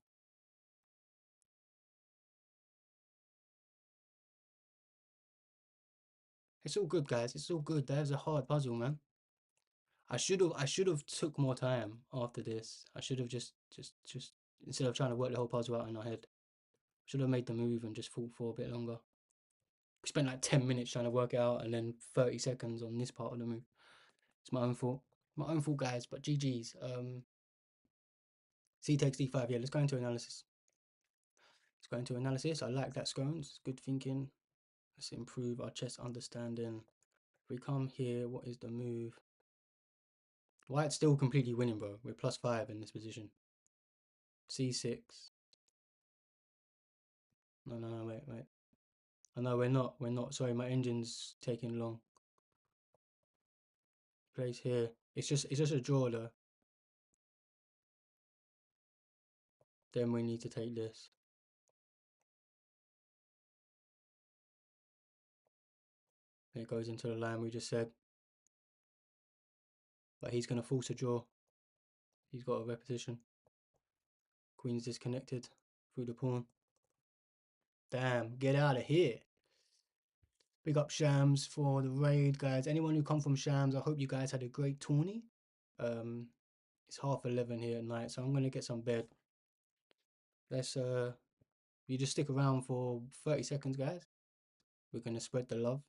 It's all good, guys. It's all good. That was a hard puzzle, man. I should have took more time after this. I should have just instead of trying to work the whole puzzle out in our head, should have made the move and just fought for a bit longer. We spent like 10 minutes trying to work it out and then 30 seconds on this part of the move. It's my own fault. My own fault, guys, but GG's. C takes d5. Yeah, let's go into analysis. Let's go into analysis. I like that, Scones. Good thinking. Let's improve our chess understanding. If we come here, what is the move? White's still completely winning, bro. We're +5 in this position. C6. No, wait. Oh, no, we're not. Sorry, my engine's taking long. Place here. It's just a draw, though. Then we need to take this. And it goes into the line we just said. But he's going to force a draw. He's got a repetition. Queen's disconnected through the pawn. Damn, get out of here. Big up Shams for the raid, guys. Anyone who come from Shams, I hope you guys had a great tourney. It's 11:30 here at night, so I'm going to get some bed. Let's, you just stick around for 30 seconds, guys. We're going to spread the love.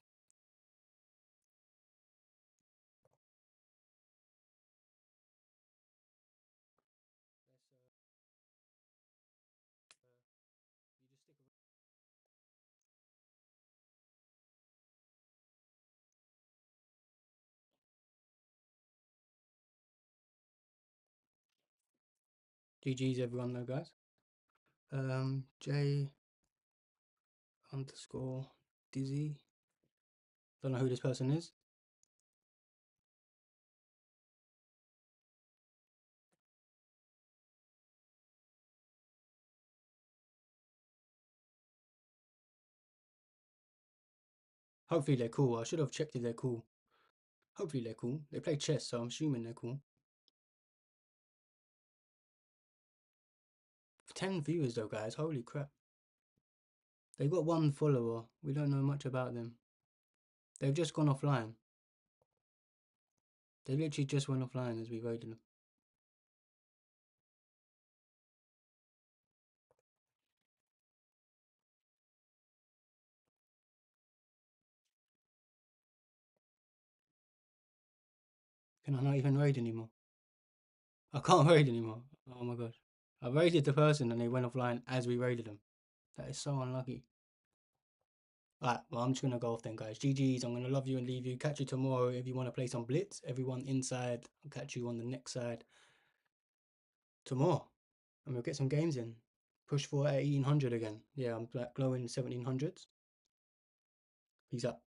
GG's everyone though, guys. J underscore Dizzy. Don't know who this person is. Hopefully they're cool. I should have checked if they're cool. Hopefully they're cool. They play chess, so I'm assuming they're cool. 10 viewers though, guys. Holy crap. They got 1 follower. We don't know much about them. They've just gone offline. They literally just went offline as we raided them. Can I not even raid anymore? I can't raid anymore. Oh my gosh. I raided the person and they went offline as we raided them. That is so unlucky. Alright, well, I'm just going to go off then, guys. GG's, I'm going to love you and leave you. Catch you tomorrow if you want to play some Blitz. Everyone inside. I'll catch you on the next side tomorrow. And we'll get some games in. Push for 1800 again. Yeah, I'm like glowing 1700s. Peace out.